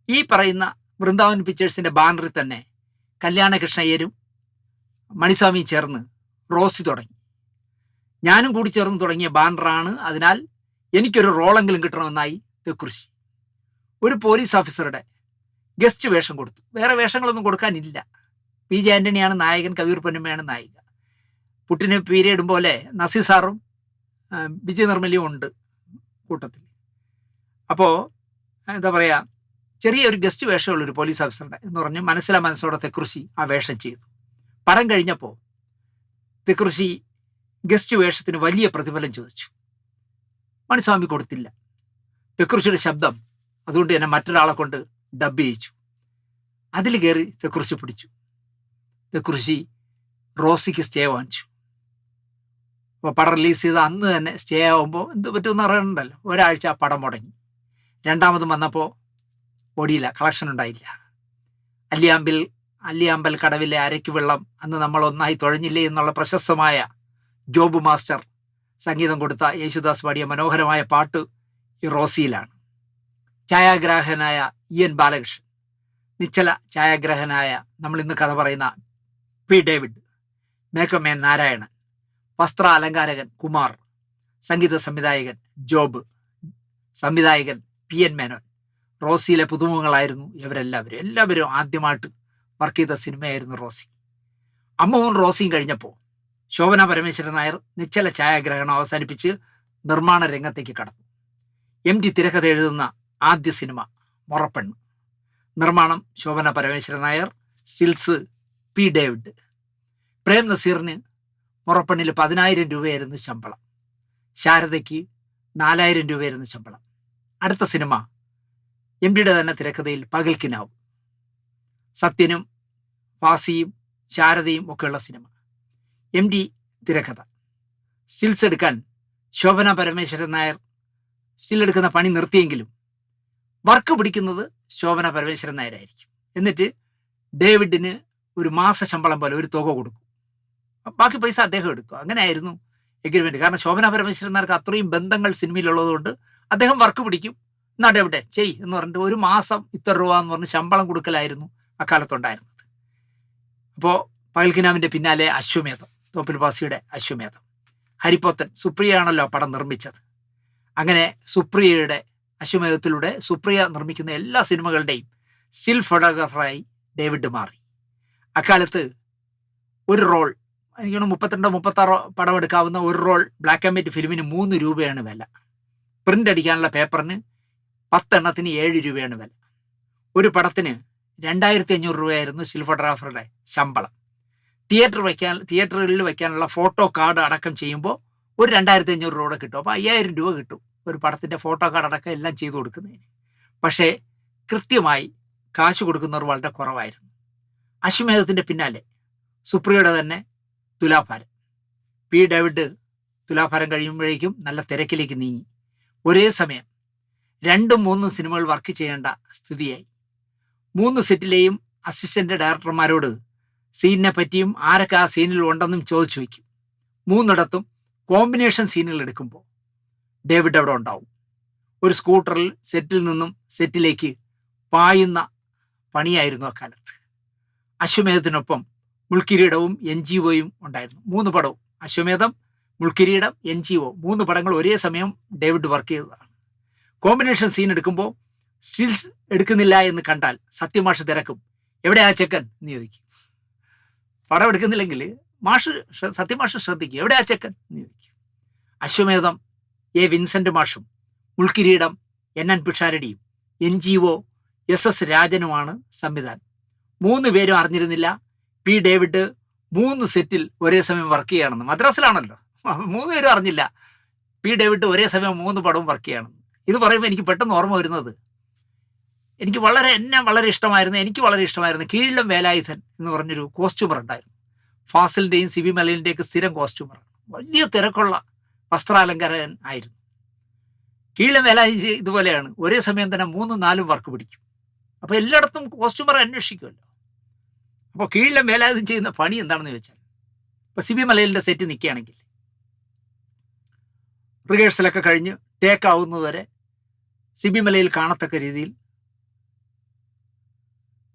ഈ പറയുന്ന വൃന്ദാവൻ പിക്ചേഴ്സിന്റെ ബാനറിൽ തന്നെ കല്യാണകൃഷ്ണയ്യരും മണിസ്വാമിയും ചേർന്ന് റോസി തുടങ്ങി. ഞാനും കൂടി ചേർന്ന് തുടങ്ങിയ ബാനറാണ്. അതിനാൽ എനിക്കൊരു റോളെങ്കിലും കിട്ടണമെന്നായി തെക്കുറിശി. ഒരു പോലീസ് ഓഫീസറുടെ ഗസ്റ്റ് വേഷം കൊടുത്തു. വേറെ വേഷങ്ങളൊന്നും കൊടുക്കാനില്ല. പി ജെ ആന്റണിയാണ് നായകൻ, കവിയൂർ പൊന്നമ്മയാണ് നായിക. പുട്ടിന് പീരിയഡ് പോലെ നസീർ സാറും വിജയ് നിർമ്മലയും ഉണ്ട് കൂട്ടത്തിൽ. അപ്പോൾ എന്താ പറയുക, ചെറിയൊരു ഗസ്റ്റ് വേഷമുള്ളൊരു പോലീസ് ഓഫീസറുടെ എന്ന് പറഞ്ഞ് മനസ്സോടെ തെക്കുറിശി ആ വേഷം ചെയ്തു. പടം കഴിഞ്ഞപ്പോൾ തെക്കുറിശി ഗസ്റ്റ് വേഷത്തിന് വലിയ പ്രതിഫലം ചോദിച്ചു. മണിസ്വാമി കൊടുത്തില്ല. തെക്കുറിശിയുടെ ശബ്ദം അതുകൊണ്ട് തന്നെ മറ്റൊരാളെ കൊണ്ട് ഡബ് ചെയ്യിച്ചു. അതിൽ കയറി തെക്കുറിശി പിടിച്ചു. തെക്കുറിശി റോസിക്ക് സ്റ്റേ വാങ്ങിച്ചു. അപ്പോൾ പടം റിലീസ് ചെയ്ത് അന്ന് തന്നെ സ്റ്റേ ആകുമ്പോൾ എന്ത് പറ്റുമെന്ന് അറിയണ്ടല്ലോ. ഒരാഴ്ച ആ പടം മുടങ്ങി. രണ്ടാമതും വന്നപ്പോൾ ഓടിയില്ല, കളക്ഷൻ ഉണ്ടായില്ല. അല്ലിയാമ്പൽ കടവിലെ അരയ്ക്ക് വെള്ളം, അന്ന് നമ്മൾ ഒന്നായി തുഴഞ്ഞില്ലേ എന്നുള്ള പ്രശസ്തമായ ജോബ് മാസ്റ്റർ സംഗീതം കൊടുത്ത യേശുദാസ് പാടിയ മനോഹരമായ പാട്ട് ഈ റോസിയിലാണ്. ഛായാഗ്രാഹകനായ ഇ.എൻ. ബാലകൃഷ്ണൻ, നിശ്ചല ഛായാഗ്രാഹകനായ നമ്മൾ ഇന്ന് കഥ പറയുന്ന പി. ഡേവിഡ്, മേക്കപ്പ് നാരായണൻ, വസ്ത്ര അലങ്കാരകൻ കുമാർ, സംഗീത സംവിധായകൻ ജോബ്, സംവിധായകൻ പി.എൻ. മേനോൻ. റോസിയിലെ പുതുമുഖങ്ങളായിരുന്നു ഇവരെല്ലാവരും. എല്ലാവരും ആദ്യമായിട്ട് വർക്ക് ചെയ്ത സിനിമയായിരുന്നു റോസി. അമ്മവും റോസിയും കഴിഞ്ഞപ്പോൾ ശോഭന പരമേശ്വരൻ നായർ നിശ്ചല ഛായാഗ്രഹണം അവസാനിപ്പിച്ച് നിർമ്മാണ രംഗത്തേക്ക് കടന്നു. MT തിരക്കഥ എഴുതുന്ന ആദ്യ സിനിമ മൊറപ്പെണ്ണ്. നിർമ്മാണം Shobhana Parameswaran Nair, stills P. David. Prem നസീറിന് മൊറപ്പെണ്ണിൽ 10,000 രൂപയായിരുന്നു ശമ്പളം. ശാരദയ്ക്ക് 4,000 രൂപയായിരുന്നു ശമ്പളം. അടുത്ത സിനിമ MTയുടെ തന്നെ തിരക്കഥയിൽ പകൽക്കിനാവ്. സത്യനും ഫാസിയും ശാരദയും ഒക്കെയുള്ള സിനിമ. MT തിരക്കഥ. സ്റ്റിൽസ് എടുക്കാൻ ശോഭന പരമേശ്വരൻ നായർ സ്റ്റിൽ എടുക്കുന്ന പണി നിർത്തിയെങ്കിലും വർക്ക് പിടിക്കുന്നത് ശോഭന പരമേശ്വരൻ നായരായിരിക്കും. എന്നിട്ട് ഡേവിഡിന് ഒരു മാസ ശമ്പളം പോലെ ഒരു തുക കൊടുക്കും. ബാക്കി പൈസ അദ്ദേഹം എടുക്കും. അങ്ങനെയായിരുന്നു എഗ്രിമെന്റ്. കാരണം ശോഭന പരമേശ്വരൻ നായർക്ക് അത്രയും ബന്ധങ്ങൾ സിനിമയിലുള്ളതുകൊണ്ട് അദ്ദേഹം വർക്ക് പിടിക്കും. എന്നാ ഡേവിഡെ ചെയ് എന്ന് പറഞ്ഞിട്ട് ഒരു മാസം ഇത്ര രൂപ എന്ന് പറഞ്ഞ് ശമ്പളം കൊടുക്കലായിരുന്നു അക്കാലത്തുണ്ടായിരുന്നത്. അപ്പോൾ പകൽക്കിനാവിൻ്റെ പിന്നാലെ അശ്വമേധം, തോപ്പിൽ ഭാസിയുടെ അശ്വമേധം. ഹരിപ്പോത്തൻ, സുപ്രിയയാണല്ലോ പടം നിർമ്മിച്ചത്. അങ്ങനെ സുപ്രിയയുടെ അശ്വമേധത്തിലൂടെ സുപ്രിയ നിർമ്മിക്കുന്ന എല്ലാ സിനിമകളുടെയും സ്റ്റിൽ ഫോട്ടോഗ്രാഫറായി ഡേവിഡ് മാറി. അക്കാലത്ത് ഒരു റോൾ, എനിക്ക് 32-36 പടം എടുക്കാവുന്ന ഒരു റോൾ ബ്ലാക്ക് ആൻഡ് വൈറ്റ് ഫിലിമിന് 3 രൂപയാണ് വില. പ്രിന്റ് അടിക്കാനുള്ള പേപ്പറിന് 10 എണ്ണത്തിന് 7 രൂപയാണ് വില. ഒരു പടത്തിന് 2,500 രൂപയായിരുന്നു സ്റ്റിൽ ഫോട്ടോഗ്രാഫറുടെ ശമ്പളം. തിയേറ്ററുകളിൽ വയ്ക്കാനുള്ള ഫോട്ടോ കാർഡ് അടക്കം ചെയ്യുമ്പോൾ ഒരു 2,500 രൂപ കിട്ടും. അപ്പോൾ 5,000 രൂപ കിട്ടും ഒരു പടത്തിൻ്റെ ഫോട്ടോ കാർഡ് അടക്കം എല്ലാം ചെയ്തു കൊടുക്കുന്നതിന്. പക്ഷേ കൃത്യമായി കാശ് കൊടുക്കുന്നവർ വളരെ കുറവായിരുന്നു. അശ്വമേധത്തിൻ്റെ പിന്നാലെ സുപ്രിയയുടെ തന്നെ തുലാഭാരം. പി. ഡേവിഡ് തുലാഭാരം കഴിയുമ്പോഴേക്കും നല്ല തിരക്കിലേക്ക് നീങ്ങി. ഒരേ സമയം 2-3 സിനിമകൾ വർക്ക് ചെയ്യേണ്ട സ്ഥിതിയായി. 3 സെറ്റിലെയും അസിസ്റ്റന്റ് ഡയറക്ടർമാരോട് സീനിനെ പറ്റിയും ആരൊക്കെ ആ സീനിൽ ഉണ്ടെന്നും ചോദിച്ചു വയ്ക്കും. 3 കോമ്പിനേഷൻ സീനുകൾ എടുക്കുമ്പോൾ ഡേവിഡ് അവിടെ ഉണ്ടാവും. ഒരു സ്കൂട്ടറിൽ സെറ്റിൽ നിന്നും സെറ്റിലേക്ക് പായുന്ന പണിയായിരുന്നു അക്കാലത്ത്. അശ്വമേധത്തിനൊപ്പം മുൾക്കിരീടവും NGOയും ഉണ്ടായിരുന്നു. 3 പടവും, അശ്വമേധം, മുൾക്കിരീടം, NGO, 3 പടങ്ങൾ ഒരേ സമയം ഡേവിഡ് വർക്ക് ചെയ്തതാണ്. കോമ്പിനേഷൻ സീൻ എടുക്കുമ്പോൾ സ്റ്റിൽസ് എടുക്കുന്നില്ല എന്ന് കണ്ടാൽ സത്യമാഷ് തിരക്കും. എവിടെ ആ ചെക്കൻ എന്ന് ചോദിക്കും. പടം എടുക്കുന്നില്ലെങ്കിൽ സത്യമാഷ് ശ്രദ്ധിക്കും, എവിടെ ആ ചെക്കൻ എന്ന് ചോദിക്കും. അശ്വമേധം A. വിൻസെന്റ് മാഷും മുൾക്കിരീടം NN പിഷാരടിയും NGO SS രാജനുമാണ് സംവിധാനം. 3 പേരും അറിഞ്ഞിരുന്നില്ല പി. ഡേവിഡ് 3 സെറ്റിൽ ഒരേ സമയം വർക്ക് ചെയ്യുകയാണെന്ന്. മദ്രാസിലാണല്ലോ. 3 പേരും അറിഞ്ഞില്ല പി ഡേവിഡ് ഒരേ സമയം 3 പടവും വർക്ക് ചെയ്യുകയാണെന്ന്. ഇത് പറയുമ്പോൾ എനിക്ക് പെട്ടെന്ന് ഓർമ്മ വരുന്നത്, എനിക്ക് വളരെ ഇഷ്ടമായിരുന്നു കീഴിലം വേലായുധൻ എന്ന് പറഞ്ഞൊരു കോസ്റ്റ്യൂമർ ഉണ്ടായിരുന്നു. ഫാസിലിൻ്റെയും സിബി മലയിലിൻ്റെയൊക്കെ സ്ഥിരം കോസ്റ്റ്യൂമറാണ്. വലിയ തിരക്കുള്ള വസ്ത്രാലങ്കാരൻ ആയിരുന്നു. കീഴിലം വേലായുധൻ ഇതുപോലെയാണ്, ഒരേ സമയം തന്നെ 3-4 വർക്ക് പിടിക്കും. അപ്പോൾ എല്ലായിടത്തും കോസ്റ്റ്യൂമർ അന്വേഷിക്കുമല്ലോ. അപ്പോൾ കീഴിലം വേലായുധൻ ചെയ്യുന്ന പണി എന്താണെന്ന് വെച്ചാൽ, ഇപ്പോൾ സിബി മലയിലിൻ്റെ സെറ്റ് നിൽക്കുകയാണെങ്കിൽ റിഹേഴ്സലൊക്കെ കഴിഞ്ഞ് ടേക്ക് ആവുന്നതുവരെ സിബി മലയിൽ കാണത്തക്ക രീതിയിൽ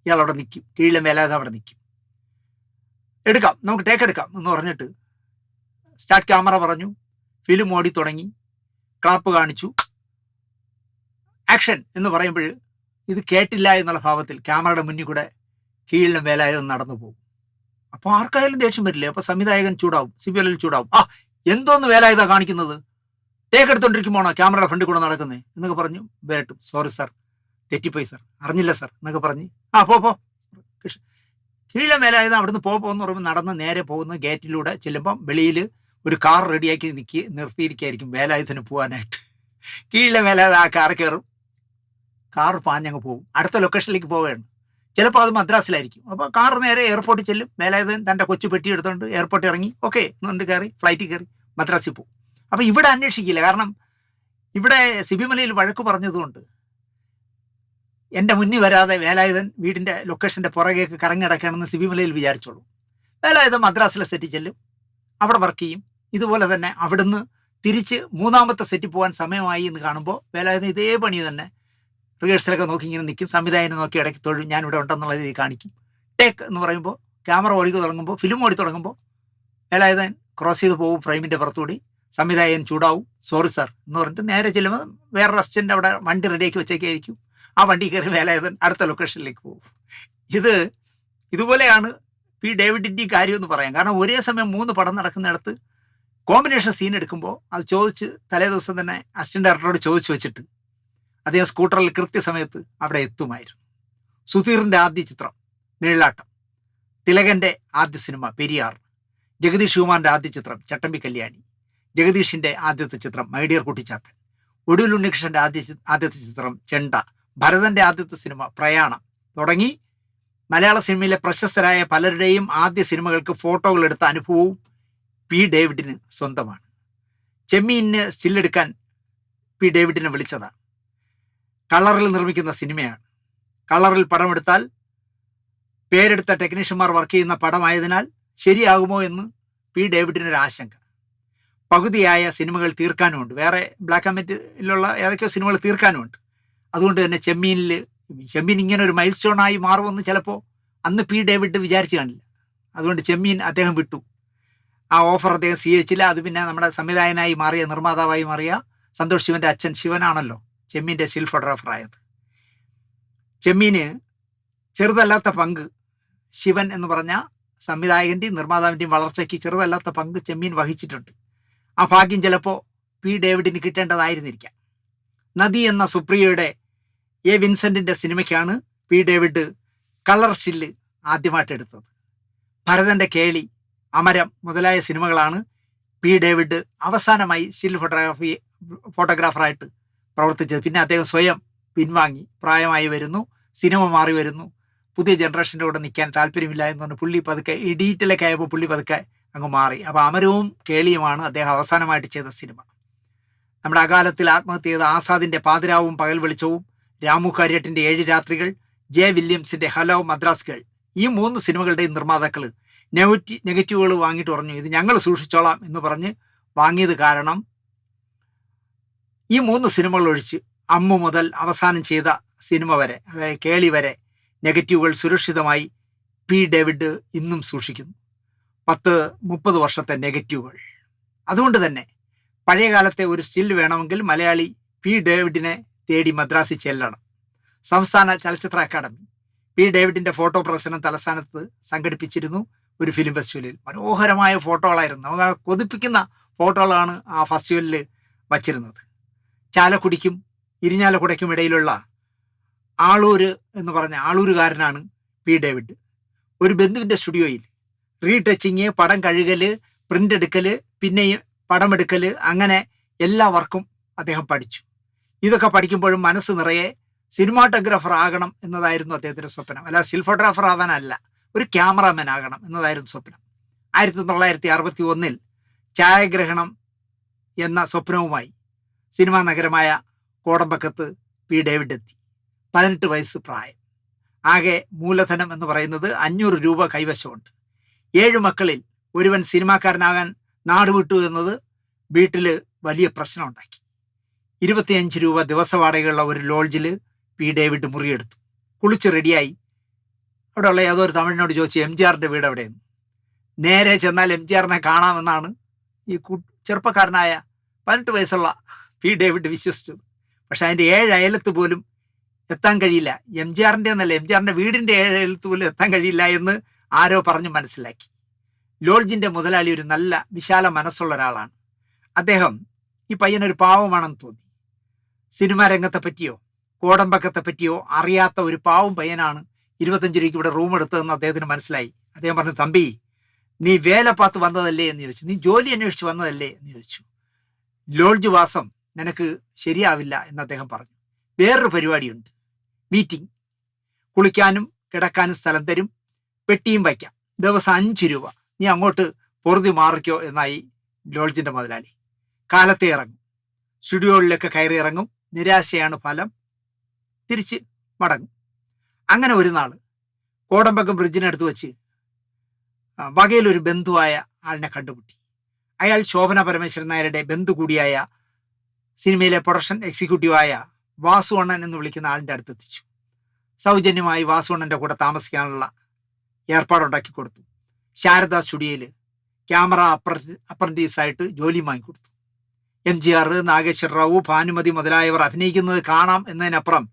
ഇയാൾ അവിടെ നിൽക്കും. കീഴിലം വേലായുധൻ അവിടെ നിൽക്കും. നമുക്ക് ടേക്ക് എടുക്കാം എന്ന് പറഞ്ഞിട്ട് സ്റ്റാർട്ട് ക്യാമറ പറഞ്ഞു, ഫിലിം ഓടി തുടങ്ങി, ക്ലാപ്പ് കാണിച്ചു, ആക്ഷൻ എന്ന് പറയുമ്പോൾ ഇത് കേട്ടില്ല എന്നുള്ള ഭാവത്തിൽ ക്യാമറയുടെ മുന്നിൽ കൂടെ കീഴിലം വേലായുധൻ നടന്നു പോകും. അപ്പോൾ ആർക്കായാലും ദേഷ്യം വരില്ലേ? അപ്പോൾ സംവിധായകൻ ചൂടാവും, സിബി മലയിൽ ചൂടാവും. എന്തോന്ന് വേലായുധ കാണിക്കുന്നത്, ടേക്ക് എടുത്തോണ്ടിരിക്കുമ്പോണോ ക്യാമറയുടെ ഫ്രണ്ടിൽ കൂടെ നടക്കുന്നത് എന്നൊക്കെ പറഞ്ഞു വരട്ടും. സോറി സാർ, തെറ്റിപ്പോയി സാർ, അറിഞ്ഞില്ല സാർ എന്നൊക്കെ പറഞ്ഞ് പോ. കീഴിലം വേലായുധൻ അവിടുന്ന് പോന്ന് പറയുമ്പോൾ നടന്ന് നേരെ പോകുന്ന ഗേറ്റിലൂടെ ചെല്ലുമ്പം വെളിയിൽ ഒരു കാർ റെഡിയാക്കി നിർത്തിയിരിക്കുകയായിരിക്കും വേലായുധന് പോകാനായിട്ട്. കീഴിലം വേലായുധൻ ആ കാർ കയറും, കാർ പാഞ്ഞങ്ങ് പോകും, അടുത്ത ലൊക്കേഷനിലേക്ക് പോവുകയാണ്. ചിലപ്പോൾ അത് മദ്രാസിലായിരിക്കും. അപ്പോൾ കാർ നേരെ എയർപോർട്ടിൽ ചെല്ലും. വേലായുധൻ തൻ്റെ കൊച്ചു പെട്ടി എടുത്തുകൊണ്ട് എയർപോർട്ടിൽ ഇറങ്ങി ഓക്കെ എന്നുകൊണ്ട് കയറി ഫ്ലൈറ്റിൽ കയറി മദ്രാസിൽ പോകും. അപ്പോൾ ഇവിടെ അന്വേഷിക്കില്ല. കാരണം ഇവിടെ സിബി മലയിൽ വഴക്ക് പറഞ്ഞതുകൊണ്ട് എൻ്റെ മുന്നിൽ വരാതെ വേലായുധൻ വീടിൻ്റെ ലൊക്കേഷൻ്റെ പുറകേക്ക് കറങ്ങി നടക്കുകയാണെന്ന് സിബി മലയിൽ വിചാരിച്ചോളൂ. വേലായുധൻ മദ്രാസിലെ സെറ്റിൽ ചെല്ലും, അവിടെ വർക്ക് ചെയ്യും. ഇതുപോലെ തന്നെ അവിടുന്ന് തിരിച്ച് 3ാമത്തെ സെറ്റിൽ പോകാൻ സമയമായി എന്ന് കാണുമ്പോൾ വേലായുധൻ ഇതേ പണി തന്നെ റിഹേഴ്സലൊക്കെ നോക്കി ഇങ്ങനെ നിൽക്കും. സംവിധായകനെ നോക്കി ഇടയ്ക്ക് തൊഴും, ഞാനിവിടെ ഉണ്ടെന്നുള്ള രീതി കാണിക്കും. ടേക്ക് എന്ന് പറയുമ്പോൾ ക്യാമറ ഫിലിം ഓടി തുടങ്ങുമ്പോൾ വേലായുധൻ ക്രോസ് ചെയ്ത് പോകും ഫ്രെയിമിൻ്റെ പുറത്തുകൂടി. സംവിധായകൻ ചൂടാവും, സോറി സാർ എന്ന് പറഞ്ഞിട്ട് നേരെ ചെല്ലുമ്പോൾ വേറൊരു അസിസ്റ്റൻ്റ് അവിടെ വണ്ടി റെഡിയാക്കി വെച്ചേക്കായിരിക്കും. ആ വണ്ടി കയറി വേലായുധൻ അടുത്ത ലൊക്കേഷനിലേക്ക് പോകും. ഇതുപോലെയാണ് പി ഡേവിഡിൻ്റെ കാര്യം എന്ന് പറയാം. കാരണം ഒരേ സമയം 3 പടം നടക്കുന്നിടത്ത് കോമ്പിനേഷൻ സീൻ എടുക്കുമ്പോൾ അത് ചോദിച്ച് തലേ ദിവസം തന്നെ അസിസ്റ്റന്റ് ഡയറക്ടറോട് ചോദിച്ചു വെച്ചിട്ട് അദ്ദേഹം സ്കൂട്ടറിൽ കൃത്യസമയത്ത് അവിടെ എത്തുമായിരുന്നു. സുധീറിൻ്റെ ആദ്യ ചിത്രം നിഴലാട്ടം, തിലകൻ്റെ ആദ്യ സിനിമ പെരിയാർ, ജഗദീഷ് കുമാറിൻ്റെ ആദ്യ ചിത്രം ചട്ടമ്പി കല്യാണി, ജഗദീഷിൻ്റെ ആദ്യത്തെ ചിത്രം മൈ ഡിയർ കുട്ടിച്ചാത്തൻ, ഒടുവിൽ ഉണ്ണികൃഷ്ണൻ്റെ ആദ്യത്തെ ചിത്രം ചെണ്ട, ഭരതൻ്റെ ആദ്യത്തെ സിനിമ പ്രയാണം തുടങ്ങി മലയാള സിനിമയിലെ പ്രശസ്തരായ പലരുടെയും ആദ്യ സിനിമകൾക്ക് ഫോട്ടോകൾ എടുത്ത അനുഭവവും പി ഡേവിഡിന് സ്വന്തമാണ്. ചെമ്മീനിന് സ്റ്റില്ലെടുക്കാൻ പി ഡേവിഡിനെ വിളിച്ചതാണ്. കളറിൽ നിർമ്മിക്കുന്ന സിനിമയാണ്. കളറിൽ പടമെടുത്താൽ പേരെടുത്ത ടെക്നീഷ്യന്മാർ വർക്ക് ചെയ്യുന്ന പടമായതിനാൽ ശരിയാകുമോ എന്ന് പി ഡേവിഡിനൊരു ആശങ്ക. പകുതിയായ സിനിമകൾ തീർക്കാനുമുണ്ട്, വേറെ ബ്ലാക്ക് ആൻഡ് വൈറ്റിലുള്ള ഏതൊക്കെയോ സിനിമകൾ തീർക്കാനുമുണ്ട്. അതുകൊണ്ട് തന്നെ ചെമ്മീൻ ഇങ്ങനെ ഒരു മൈൽ സ്റ്റോണായി മാറുമെന്ന് ചിലപ്പോൾ അന്ന് പി ഡേവിഡ് വിചാരിച്ചു കാണില്ല. അതുകൊണ്ട് ചെമ്മീൻ അദ്ദേഹം വിട്ടു. ആ ഓഫർ അദ്ദേഹം സ്വീകരിച്ചില്ല. അത് പിന്നെ നമ്മുടെ സംവിധായകനായി മാറിയ, നിർമ്മാതാവായി മാറിയ സന്തോഷ് ശിവൻ്റെ അച്ഛൻ ശിവനാണല്ലോ ചെമ്മീൻ്റെ സ്റ്റിൽ ഫോട്ടോഗ്രാഫറായത്. ചെമ്മീന് ചെറുതല്ലാത്ത പങ്ക് ശിവൻ എന്ന് പറഞ്ഞ സംവിധായകൻ്റെയും നിർമ്മാതാവിൻ്റെയും വളർച്ചയ്ക്ക് ചെറുതല്ലാത്ത പങ്ക് ചെമ്മീൻ വഹിച്ചിട്ടുണ്ട്. ആ ഭാഗ്യം ചിലപ്പോൾ പി ഡേവിഡിന് കിട്ടേണ്ടതായിരുന്നിരിക്കാം. നദി എന്ന സുപ്രിയയുടെ എ വിൻസെൻറ്റിൻ്റെ സിനിമയ്ക്കാണ് പി ഡേവിഡ് കളർ സ്റ്റില്ല് ആദ്യമായിട്ട് എടുത്തത്. ഭരതൻ്റെ കേളി, അമരം മുതലായ സിനിമകളാണ് പി ഡേവിഡ് അവസാനമായി സ്റ്റിൽ ഫോട്ടോഗ്രാഫറായിട്ട് പ്രവർത്തിച്ചത്. പിന്നെ അദ്ദേഹം സ്വയം പിൻവാങ്ങി, പ്രായമായി വരുന്നു, സിനിമ മാറി വരുന്നു, പുതിയ ജനറേഷൻ്റെ കൂടെ നിൽക്കാൻ താല്പര്യമില്ല എന്ന് പറഞ്ഞ് പുള്ളി പതുക്കെ ഈ ഡീറ്റെയിലൊക്കെ ആയപ്പോൾ പുള്ളി പതുക്കെ അങ്ങ് മാറി. അപ്പോൾ അമരവും കേളിയുമാണ് അദ്ദേഹം അവസാനമായിട്ട് ചെയ്ത സിനിമ. നമ്മുടെ അകാലത്തിൽ ആത്മഹത്യ ചെയ്ത ആസാദിൻ്റെ പാതിരാവും പകൽ വെളിച്ചവും, രാമു കാര്യട്ടിൻ്റെ 7 രാത്രികൾ, ജെ വില്യംസിൻ്റെ ഹലോ മദ്രാസ് ഗേൾ, ഈ 3 സിനിമകളുടെയും നിർമ്മാതാക്കൾ നെഗറ്റീവുകൾ വാങ്ങിയിട്ട് പറഞ്ഞു ഇത് ഞങ്ങൾ സൂക്ഷിച്ചോളാം എന്ന് പറഞ്ഞ് വാങ്ങിയത് കാരണം ഈ 3 സിനിമകൾ ഒഴിച്ച് അമ്മു മുതൽ അവസാനം ചെയ്ത സിനിമ വരെ, അതായത് കേളി വരെ നെഗറ്റീവുകൾ സുരക്ഷിതമായി പി ഡേവിഡ് ഇന്നും സൂക്ഷിക്കുന്നു. 10-30 വർഷത്തെ നെഗറ്റീവുകൾ. അതുകൊണ്ട് തന്നെ പഴയ കാലത്തെ ഒരു സ്റ്റിൽ വേണമെങ്കിൽ മലയാളി പി ഡേവിഡിനെ തേടി മദ്രാസിൽ ചെല്ലണം. സംസ്ഥാന ചലച്ചിത്ര അക്കാദമി പി ഡേവിഡിൻ്റെ ഫോട്ടോ പ്രദർശനം തലസ്ഥാനത്ത് സംഘടിപ്പിച്ചിരുന്നു. ഒരു ഫിലിം ഫെസ്റ്റിവലിൽ മനോഹരമായ ഫോട്ടോകളായിരുന്നു. നമുക്ക് ആ കൊതിപ്പിക്കുന്ന ഫോട്ടോകളാണ് ആ ഫെസ്റ്റിവലിൽ വച്ചിരുന്നത്. ചാലക്കുടിക്കും ഇരിഞ്ഞാലക്കുടയ്ക്കും ഇടയിലുള്ള ആളൂർ എന്ന് പറഞ്ഞ ആളൂരുകാരനാണ് പി ഡേവിഡ്. ഒരു ബന്ധുവിൻ്റെ സ്റ്റുഡിയോയിൽ റീടച്ചിങ്, പടം കഴുകല്, പ്രിന്റ് എടുക്കല്, പിന്നെയും പടമെടുക്കല്, അങ്ങനെ എല്ലാ വർക്കും അദ്ദേഹം പഠിച്ചു. ഇതൊക്കെ പഠിക്കുമ്പോഴും മനസ്സ് നിറയെ സിനിമാറ്റോഗ്രാഫർ ആകണം എന്നതായിരുന്നു അദ്ദേഹത്തിന്റെ സ്വപ്നം. അല്ല, സ്റ്റിൽ ഫോട്ടോഗ്രാഫർ ആവാനല്ല, ഒരു ക്യാമറാമാൻ ആകണം എന്നതായിരുന്നു സ്വപ്നം. 1961 ഛായാഗ്രഹണം എന്ന സ്വപ്നവുമായി സിനിമാ നഗരമായ കോടമ്പക്കത്ത് പി ഡേവിഡ് എത്തി. 18 വയസ്സ് പ്രായം. ആകെ മൂലധനം എന്ന് പറയുന്നത് 500 രൂപ കൈവശമുണ്ട്. 7 മക്കളിൽ ഒരുവൻ സിനിമാക്കാരനാകാൻ നാടുവിട്ടു എന്നത് വീട്ടിൽ വലിയ പ്രശ്നം ഉണ്ടാക്കി. 25 രൂപ ദിവസവാടകയുള്ള ഒരു ലോഡ്ജിൽ പി ഡേവിഡ് മുറിയെടുത്തു. കുളിച്ച് റെഡിയായി അവിടെയുള്ള ഏതൊരു തമിഴിനോട് ചോദിച്ചു, എംജിആറിന്റെ വീട് എവിടെയെന്ന്. നേരെ ചെന്നാൽ എംജിആറിനെ കാണാമെന്നാണ് ഈ ചെറുപ്പക്കാരനായ 18 വയസ്സുള്ള പി ഡേവിഡ് വിശ്വസിച്ചത്. പക്ഷെ അതിൻ്റെ 7 അയലത്ത് പോലും എത്താൻ കഴിയില്ല. എംജിആറിൻ്റെ എന്നല്ല, എംജിആറിന്റെ വീടിന്റെ 7 അയലത്ത് പോലും എത്താൻ കഴിയില്ല എന്ന് ആരോ പറഞ്ഞു മനസ്സിലാക്കി. ലോഡ്ജിന്റെ മുതലാളി ഒരു നല്ല വിശാല മനസ്സുള്ള ഒരാളാണ്. അദ്ദേഹം ഈ പയ്യനൊരു പാവമാണെന്ന് തോന്നി. സിനിമാ രംഗത്തെ പറ്റിയോ കോടമ്പക്കത്തെ പറ്റിയോ അറിയാത്ത ഒരു പാവം പയ്യനാണ് 25 രൂപയ്ക്ക് ഇവിടെ റൂം എടുത്തതെന്ന് അദ്ദേഹത്തിന് മനസ്സിലായി. അദ്ദേഹം പറഞ്ഞു, തമ്പി, നീ വേല പാത്ത് വന്നതല്ലേ എന്ന് ചോദിച്ചു. നീ ജോലി അന്വേഷിച്ച് വന്നതല്ലേ എന്ന് ചോദിച്ചു. ലോഡ്ജ് വാസം നിനക്ക് ശരിയാവില്ല എന്ന് അദ്ദേഹം പറഞ്ഞു. വേറൊരു പരിപാടിയുണ്ട്, മീറ്റിംഗ്. കുളിക്കാനും കിടക്കാനും സ്ഥലം തരും, പെട്ടിയും വയ്ക്കാം, ദിവസം 5 രൂപ, നീ അങ്ങോട്ട് പൊറുതി മാറിക്കോ എന്നായി ലോഡ്ജിന്റെ മുതലാളി. കാലത്തെ ഇറങ്ങും, സ്റ്റുഡിയോകളിലൊക്കെ കയറി ഇറങ്ങും, നിരാശയാണ് ഫലം, തിരിച്ച് മടങ്ങും. അങ്ങനെ ഒരു നാള് കോടമ്പക്കം ബ്രിഡ്ജിനടുത്ത് വെച്ച് വകയിലൊരു ബന്ധുവായ ആളിനെ കണ്ടുമുട്ടി. അയാൾ ശോഭന പരമേശ്വരൻ നായരുടെ ബന്ധു കൂടിയായ സിനിമയിലെ പ്രൊഡക്ഷൻ എക്സിക്യൂട്ടീവായ വാസു അണ്ണൻ എന്ന് വിളിക്കുന്ന ആളിൻ്റെ അടുത്തെത്തിച്ചു. സൗജന്യമായി വാസു അണ്ണൻ്റെ കൂടെ താമസിക്കാനുള്ള ഏർപ്പാടുണ്ടാക്കി കൊടുത്തു. ശാരദ സ്റ്റുഡിയോയിൽ ക്യാമറ അപ്രന്റീസായിട്ട് ജോലി വാങ്ങിക്കൊടുത്തു. എംജിആർ, നാഗേശ്വര റാവു, ഭാനുമതി മുതലായവർ അഭിനയിക്കുന്നത് കാണാം എന്നതിനപ്പുറം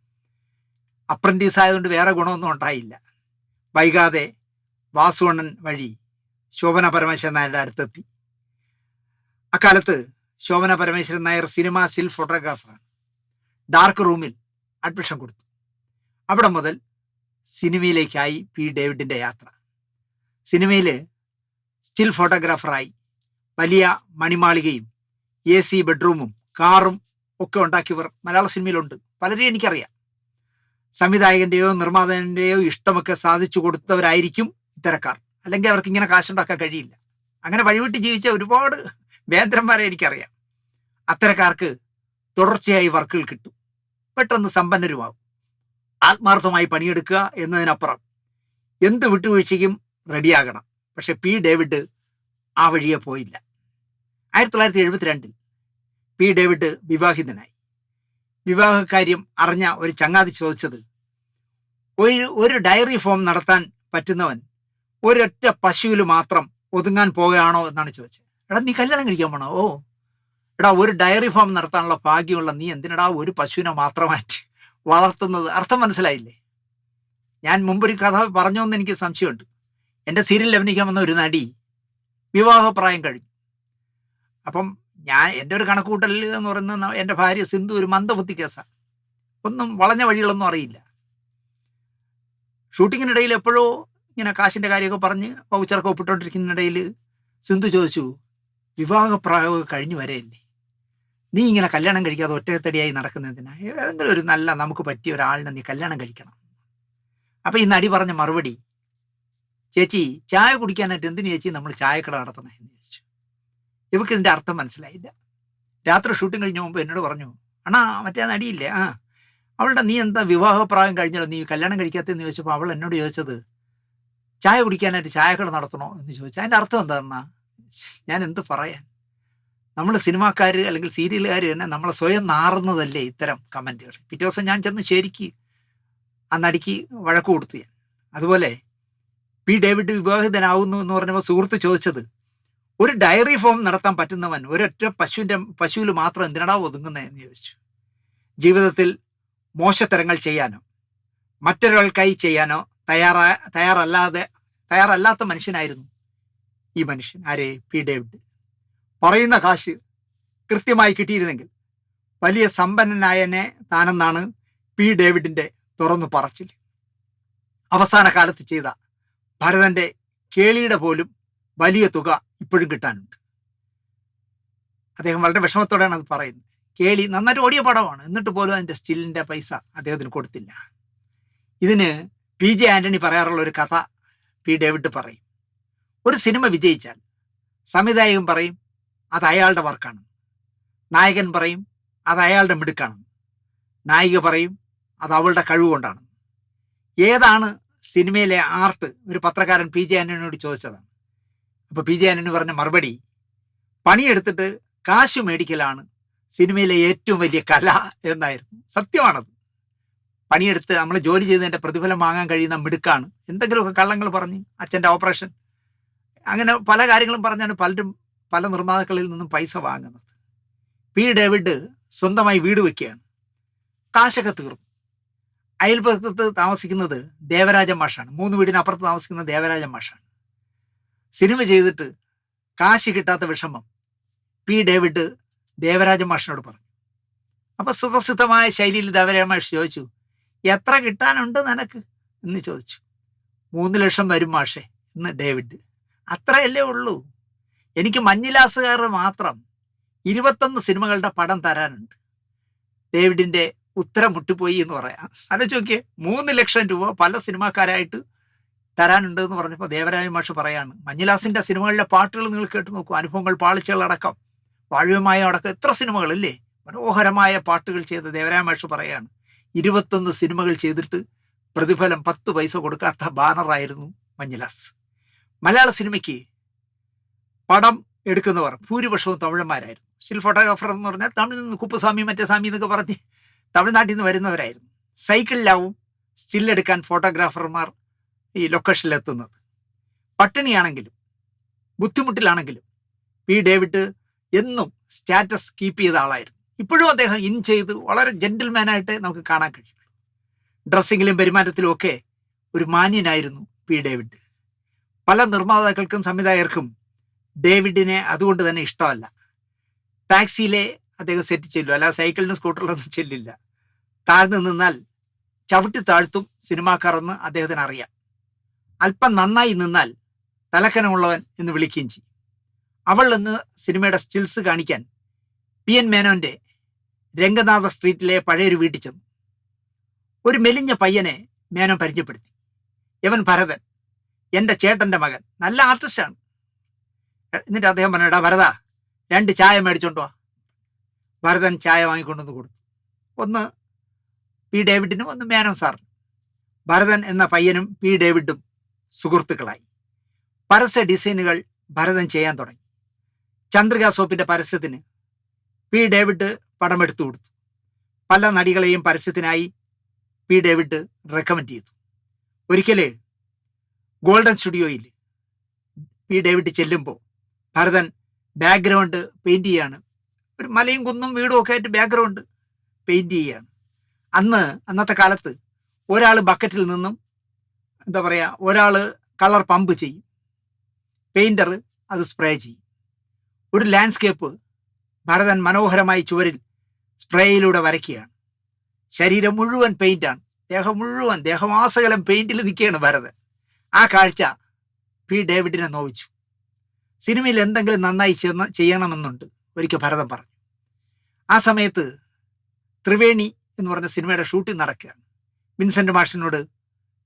അപ്രന്റീസ് ആയതുകൊണ്ട് വേറെ ഗുണമൊന്നും ഉണ്ടായില്ല. വൈകാതെ വാസുവണ്ണൻ വഴി ശോഭന പരമേശ്വരൻ നായരുടെ അടുത്തെത്തി. അക്കാലത്ത് ശോഭന പരമേശ്വരൻ നായർ സിനിമ സ്റ്റിൽ ഫോട്ടോഗ്രാഫറാണ്. ഡാർക്ക് റൂമിൽ അഡ്മിഷൻ കൊടുത്തു. അവിടെ മുതൽ സിനിമയിലേക്കായി പി ഡേവിഡിന്റെ യാത്ര. സിനിമയിൽ സ്റ്റിൽ ഫോട്ടോഗ്രാഫറായി വലിയ മണിമാളികയും AC ബെഡ്റൂമും കാറും ഒക്കെ ഉണ്ടാക്കിയവർ മലയാള സിനിമയിലുണ്ട്. പലരെയും എനിക്കറിയാം. സംവിധായകന്റെയോ നിർമ്മാതാവിൻ്റെയോ ഇഷ്ടമൊക്കെ സാധിച്ചു കൊടുത്തവരായിരിക്കും ഇത്തരക്കാർ. അല്ലെങ്കിൽ അവർക്ക് ഇങ്ങനെ കാശുണ്ടാക്കാൻ കഴിയില്ല. അങ്ങനെ വഴിവിട്ട് ജീവിച്ച ഒരുപാട് വേന്ദ്രന്മാരെ എനിക്കറിയാം. അത്തരക്കാർക്ക് തുടർച്ചയായി വർക്കുകൾ കിട്ടും, പെട്ടെന്ന് സമ്പന്നരുമാകും. ആത്മാർത്ഥമായി പണിയെടുക്കുക എന്നതിനപ്പുറം എന്ത് വിട്ടുവീഴ്ചയ്ക്കും റെഡിയാകണം. പക്ഷെ പി ഡേവിഡ് ആ വഴിയെ പോയില്ല. 1972 പി ഡേവിഡ് വിവാഹിതനായി. വിവാഹകാര്യം അറിഞ്ഞ ഒരു ചങ്ങാതി ചോദിച്ചത്, ഒരു ഡയറി ഫോം നടത്താൻ പറ്റുന്നവൻ ഒരൊറ്റ പശുവിൽ മാത്രം ഒതുങ്ങാൻ പോകുകയാണോ എന്നാണ് ചോദിച്ചത്. എടാ, നീ കല്യാണം കഴിക്കാൻ പോണോ? ഓ എടാ, ഒരു ഡയറി ഫാം നടത്താനുള്ള ഭാഗ്യമുള്ള നീ എന്തിനടാ ഒരു പശുവിനെ മാത്രമായിട്ട് വളർത്തുന്നത്? അർത്ഥം മനസ്സിലായില്ലേ? ഞാൻ മുമ്പൊരു കഥ പറഞ്ഞോന്ന് എനിക്ക് സംശയമുണ്ട്. എൻ്റെ സീരിയലിൽ അഭിനയിക്കാൻ വന്ന ഒരു നടി വിവാഹപ്രായം കഴിഞ്ഞു. അപ്പം എൻ്റെ ഒരു കണക്കുകൂട്ടൽ എന്ന് പറയുന്നത്, എൻ്റെ ഭാര്യ സിന്ധു ഒരു മന്ദബുദ്ധി കേസാണ്, ഒന്നും വളഞ്ഞ വഴികളൊന്നും അറിയില്ല. ഷൂട്ടിങ്ങിനിടയിൽ എപ്പോഴോ ഇങ്ങനെ കാശിൻ്റെ കാര്യമൊക്കെ പറഞ്ഞ് വൗച്ചറൊക്കെ ഒപ്പിട്ടോണ്ടിരിക്കുന്നതിനിടയിൽ സിന്ധു ചോദിച്ചു, വിവാഹപ്രായമൊക്കെ കഴിഞ്ഞു വരെയല്ലേ, നീ ഇങ്ങനെ കല്യാണം കഴിക്കാതെ ഒറ്റത്തടിയായി നടക്കുന്നതിനാ? ഏതെങ്കിലും ഒരു നല്ല നമുക്ക് പറ്റിയ ഒരാളിനെ നീ കല്യാണം കഴിക്കണം. അപ്പം ഈ നടി പറഞ്ഞ മറുപടി, ചേച്ചി ചായ കുടിക്കാനായിട്ട് എന്തിനു ചേച്ചി നമ്മൾ ചായക്കട നടത്തണേ എന്ന് ചോദിച്ചു. ഇവർക്ക് ഇതിൻ്റെ അർത്ഥം മനസ്സിലായില്ല. രാത്രി ഷൂട്ടിങ് കഴിഞ്ഞ മുമ്പ് എന്നോട് പറഞ്ഞു, അണ്ണാ മറ്റേ നടിയില്ലേ, അവളുടെ നീ എന്താ വിവാഹപ്രായം കഴിഞ്ഞല്ലോ, നീ കല്യാണം കഴിക്കാത്തതെന്ന് ചോദിച്ചപ്പോൾ അവൾ എന്നോട് ചോദിച്ചത് ചായ കുടിക്കാനായിട്ട് ചായക്കട നടത്തണോ എന്ന് ചോദിച്ചു. അതിൻ്റെ അർത്ഥം എന്താണെന്നാ? ഞാൻ എന്ത് പറയാൻ? നമ്മൾ സിനിമാക്കാർ അല്ലെങ്കിൽ സീരിയലുകാർ തന്നെ നമ്മളെ സ്വയം നാറുന്നതല്ലേ ഇത്തരം കമൻറ്റുകൾ. പിറ്റേ ദിവസം ഞാൻ ചെന്ന് ശരിക്ക് ആ നടിക്ക് വഴക്ക് കൊടുത്തു ഞാൻ. അതുപോലെ പി ഡേവിഡ് വിവാഹിതനാവുന്നു എന്ന് പറഞ്ഞപ്പോൾ സുഹൃത്ത് ചോദിച്ചത്, ഒരു ഡയറി ഫോം നടത്താൻ പറ്റുന്നവൻ ഒരൊറ്റ പശുവിൽ മാത്രം എന്തിനടാ ഒതുങ്ങുന്നത് എന്ന് ചോദിച്ചു. ജീവിതത്തിൽ മോശത്തരങ്ങൾ ചെയ്യാനോ മറ്റൊരാൾക്കായി ചെയ്യാനോ തയ്യാറല്ലാത്ത മനുഷ്യനായിരുന്നു ഈ മനുഷ്യൻ. ആരെ? P David. പറയുന്ന കാശ് കൃത്യമായി കിട്ടിയിരുന്നെങ്കിൽ വലിയ സമ്പന്നനായനെ താനെന്നാണ് പി ഡേവിഡിന്റെ തുറന്നു പറച്ചിൽ. അവസാന കാലത്ത് ചെയ്ത ഭരതന്റെ കേളിയുടെ പോലും വലിയ തുക ഇപ്പോഴും കിട്ടാനുണ്ട്. അദ്ദേഹം വളരെ വിഷമത്തോടെയാണ് അത് പറയുന്നത്. കേളി നന്നായിട്ട് ഓടിയ പടമാണ്, എന്നിട്ട് പോലും അതിൻ്റെ സ്റ്റില്ലിൻ്റെ പൈസ അദ്ദേഹത്തിന് കൊടുത്തില്ല. ഇതിന് PJ ആൻ്റണി പറയാറുള്ള ഒരു കഥ P. ഡേവിഡ് പറയും. ഒരു സിനിമ വിജയിച്ചാൽ സംവിധായകൻ പറയും അത് അയാളുടെ വർക്കാണ്, നായകൻ പറയും അത് അയാളുടെ മിടുക്കാണെന്ന്, നായിക പറയും അത് അവളുടെ കഴിവുകൊണ്ടാണ്. ഏതാണ് സിനിമയിലെ ആർട്ട്? ഒരു പത്രക്കാരൻ PJ ആൻ്റണിയോട് ചോദിച്ചതാണ്. അപ്പോൾ PJ ആൻ്റണി പറഞ്ഞ മറുപടി, പണിയെടുത്തിട്ട് കാശ് മേടിക്കലാണ് സിനിമയിലെ ഏറ്റവും വലിയ കല എന്നായിരുന്നു. സത്യമാണത്. പണിയെടുത്ത് നമ്മൾ ജോലി ചെയ്തതിൻ്റെ പ്രതിഫലം വാങ്ങാൻ കഴിയുന്ന മിടുക്കാണ്. എന്തെങ്കിലുമൊക്കെ കള്ളങ്ങൾ പറഞ്ഞ് അച്ഛൻ്റെ ഓപ്പറേഷൻ, അങ്ങനെ പല കാര്യങ്ങളും പറഞ്ഞാണ് പലരും പല നിർമ്മാതാക്കളിൽ നിന്നും പൈസ വാങ്ങുന്നത്. P. ഡേവിഡ് സ്വന്തമായി വീട് വയ്ക്കുകയാണ്. കാശൊക്കെ തീർന്നു. അയൽപക്കത്ത് താമസിക്കുന്നത് ദേവരാജ മാഷാണ്. 3 വീടിനപ്പുറത്ത് താമസിക്കുന്ന ദേവരാജ മാഷാണ്. സിനിമ ചെയ്തിട്ട് കാശ് കിട്ടാത്ത വിഷമം P. ഡേവിഡ് ദേവരാജ മാഷിനോട് പറഞ്ഞു. അപ്പോൾ സുപ്രസിദ്ധമായ ശൈലിയിൽ ദേവരാജ മാഷ് ചോദിച്ചു, എത്ര കിട്ടാനുണ്ട് നിനക്ക് എന്ന് ചോദിച്ചു. 3 ലക്ഷം വരും മാഷേ എന്ന് ഡേവിഡ്. അത്രയല്ലേ ഉള്ളൂ, എനിക്ക് മഞ്ഞിലാസുകാർ മാത്രം 21 സിനിമകളുടെ പടം തരാനുണ്ട്. ഡേവിഡിൻ്റെ ഉത്തരം മുട്ടിപ്പോയി എന്ന് പറയാം. ആലോചിച്ച് നോക്കിയേ, 3 ലക്ഷം രൂപ പല സിനിമാക്കാരായിട്ട് തരാനുണ്ട് എന്ന് പറഞ്ഞപ്പോൾ ദേവരാജ മാഷ് പറയാണ്, മഞ്ഞിലാസിൻ്റെ സിനിമകളിലെ പാട്ടുകൾ നിങ്ങൾ കേട്ട് നോക്കൂ, അനുഭവങ്ങൾ, പാളിച്ചകളടക്കം, വാഴവുമായ അടക്കം എത്ര സിനിമകളല്ലേ, മനോഹരമായ പാട്ടുകൾ ചെയ്ത ദേവരാജ മാഷ് പറയാണ്, 21 സിനിമകൾ ചെയ്തിട്ട് പ്രതിഫലം 10 പൈസ കൊടുക്കാത്ത ബാനറായിരുന്നു മഞ്ഞിലാസ്. മലയാള സിനിമയ്ക്ക് പടം എടുക്കുന്നവർ ഭൂരിപക്ഷവും തമിഴന്മാരായിരുന്നു. സ്റ്റിൽ ഫോട്ടോഗ്രാഫർ എന്ന് പറഞ്ഞാൽ തമിഴിൽ നിന്ന് കുപ്പുസ്വാമി മറ്റേ സ്വാമി എന്നൊക്കെ പറഞ്ഞ് തമിഴ്നാട്ടിൽ നിന്ന് വരുന്നവരായിരുന്നു. സൈക്കിളിലാവും സ്റ്റില്ലെടുക്കാൻ ഫോട്ടോഗ്രാഫർമാർ ഈ ലൊക്കേഷനിലെത്തുന്നത്. പട്ടിണിയാണെങ്കിലും ബുദ്ധിമുട്ടിലാണെങ്കിലും P. ഡേവിഡ് എന്നും സ്റ്റാറ്റസ് കീപ്പ് ചെയ്ത ആളായിരുന്നു. ഇപ്പോഴും അദ്ദേഹം ഇൻ ചെയ്ത് വളരെ ജെന്റിൽമാനായിട്ട് നമുക്ക് കാണാൻ കഴിയും. ഡ്രസ്സിങ്ങിലും പെരുമാറ്റത്തിലും ഒക്കെ ഒരു മാന്യനായിരുന്നു P. ഡേവിഡ്. പല നിർമ്മാതാക്കൾക്കും സംവിധായകർക്കും ഡേവിഡിനെ അതുകൊണ്ട് തന്നെ ഇഷ്ടമല്ല. ടാക്സിയിലെ അദ്ദേഹം സെറ്റ് ചെല്ലും, അല്ലാതെ സൈക്കിളിനും സ്കൂട്ടറിലൊന്നും ചെല്ലില്ല. താഴ്ന്നു നിന്നാൽ ചവിട്ടി താഴ്ത്തും സിനിമാക്കാരെന്ന് അദ്ദേഹത്തിന് അറിയാം. അല്പം നന്നായി നിന്നാൽ തലക്കനമുള്ളവൻ എന്ന് വിളിക്കുകയും ചെയ്യും. അവൾ എന്ന് സിനിമയുടെ സ്റ്റിൽസ് കാണിക്കാൻ PN മേനോന്റെ രംഗനാഥ സ്ട്രീറ്റിലെ പഴയൊരു വീട്ടിൽ ചെന്നു. ഒരു മെലിഞ്ഞ പയ്യനെ മേനോൻ പരിചയപ്പെടുത്തി. ഇവൻ ഭരതൻ, എൻ്റെ ചേട്ടൻ്റെ മകൻ, നല്ല ആർട്ടിസ്റ്റാണ്. എന്നിട്ട് അദ്ദേഹം പറഞ്ഞു, എടാ ഭരത, 2 ചായ മേടിച്ചോണ്ടോ. ഭരതൻ ചായ വാങ്ങിക്കൊണ്ടുവന്ന് കൊടുത്തു. ഒന്ന് P. ഡേവിഡിനും ഒന്ന് മേനോൻ സാറിനും. ഭരതൻ എന്ന പയ്യനും P. ഡേവിഡും സുഹൃത്തുക്കളായി. പരസ്യ ഡിസൈനുകൾ ഭരതൻ ചെയ്യാൻ തുടങ്ങി. ചന്ദ്രിക സോപ്പിൻ്റെ പരസ്യത്തിന് P. ഡേവിഡ് പടമെടുത്തു കൊടുത്തു. പല നടികളെയും പരസ്യത്തിനായി P. ഡേവിഡ് റെക്കമെൻഡ് ചെയ്തു. ഒരിക്കൽ ഗോൾഡൻ സ്റ്റുഡിയോയിൽ P. ഡേവിഡ് ചെല്ലുമ്പോൾ ഭരതൻ ബാക്ക്ഗ്രൗണ്ട് പെയിൻറ് ചെയ്യാണ്. ഒരു മലയും കുന്നും വീടും ഒക്കെ ആയിട്ട് ബാക്ക്ഗ്രൗണ്ട് പെയിൻറ് ചെയ്യുകയാണ്. അന്നത്തെ കാലത്ത് ഒരാൾ ബക്കറ്റിൽ നിന്നും എന്താ പറയുക, ഒരാൾ കളർ പമ്പ് ചെയ്യും, പെയിൻറ്റർ അത് സ്പ്രേ ചെയ്യും. ഒരു ലാൻഡ്സ്കേപ്പ് ഭരതൻ മനോഹരമായി ചുവരിൽ സ്പ്രേയിലൂടെ വരയ്ക്കുകയാണ്. ശരീരം മുഴുവൻ പെയിൻ്റാണ്, ദേഹമാസകലം പെയിൻറ്റിൽ നിൽക്കുകയാണ് ഭരതൻ. ആ കാഴ്ച P. ഡേവിഡിനെ നോവിച്ചു. സിനിമയിൽ എന്തെങ്കിലും നന്നായി ചെയ്യണമെന്നുണ്ട് ഒരിക്കൽ ഭരതൻ പറഞ്ഞു. ആ സമയത്ത് ത്രിവേണി എന്ന് പറഞ്ഞ സിനിമയുടെ ഷൂട്ടിംഗ് നടക്കുകയാണ്. വിൻസെൻ്റ് മാഷിനോട്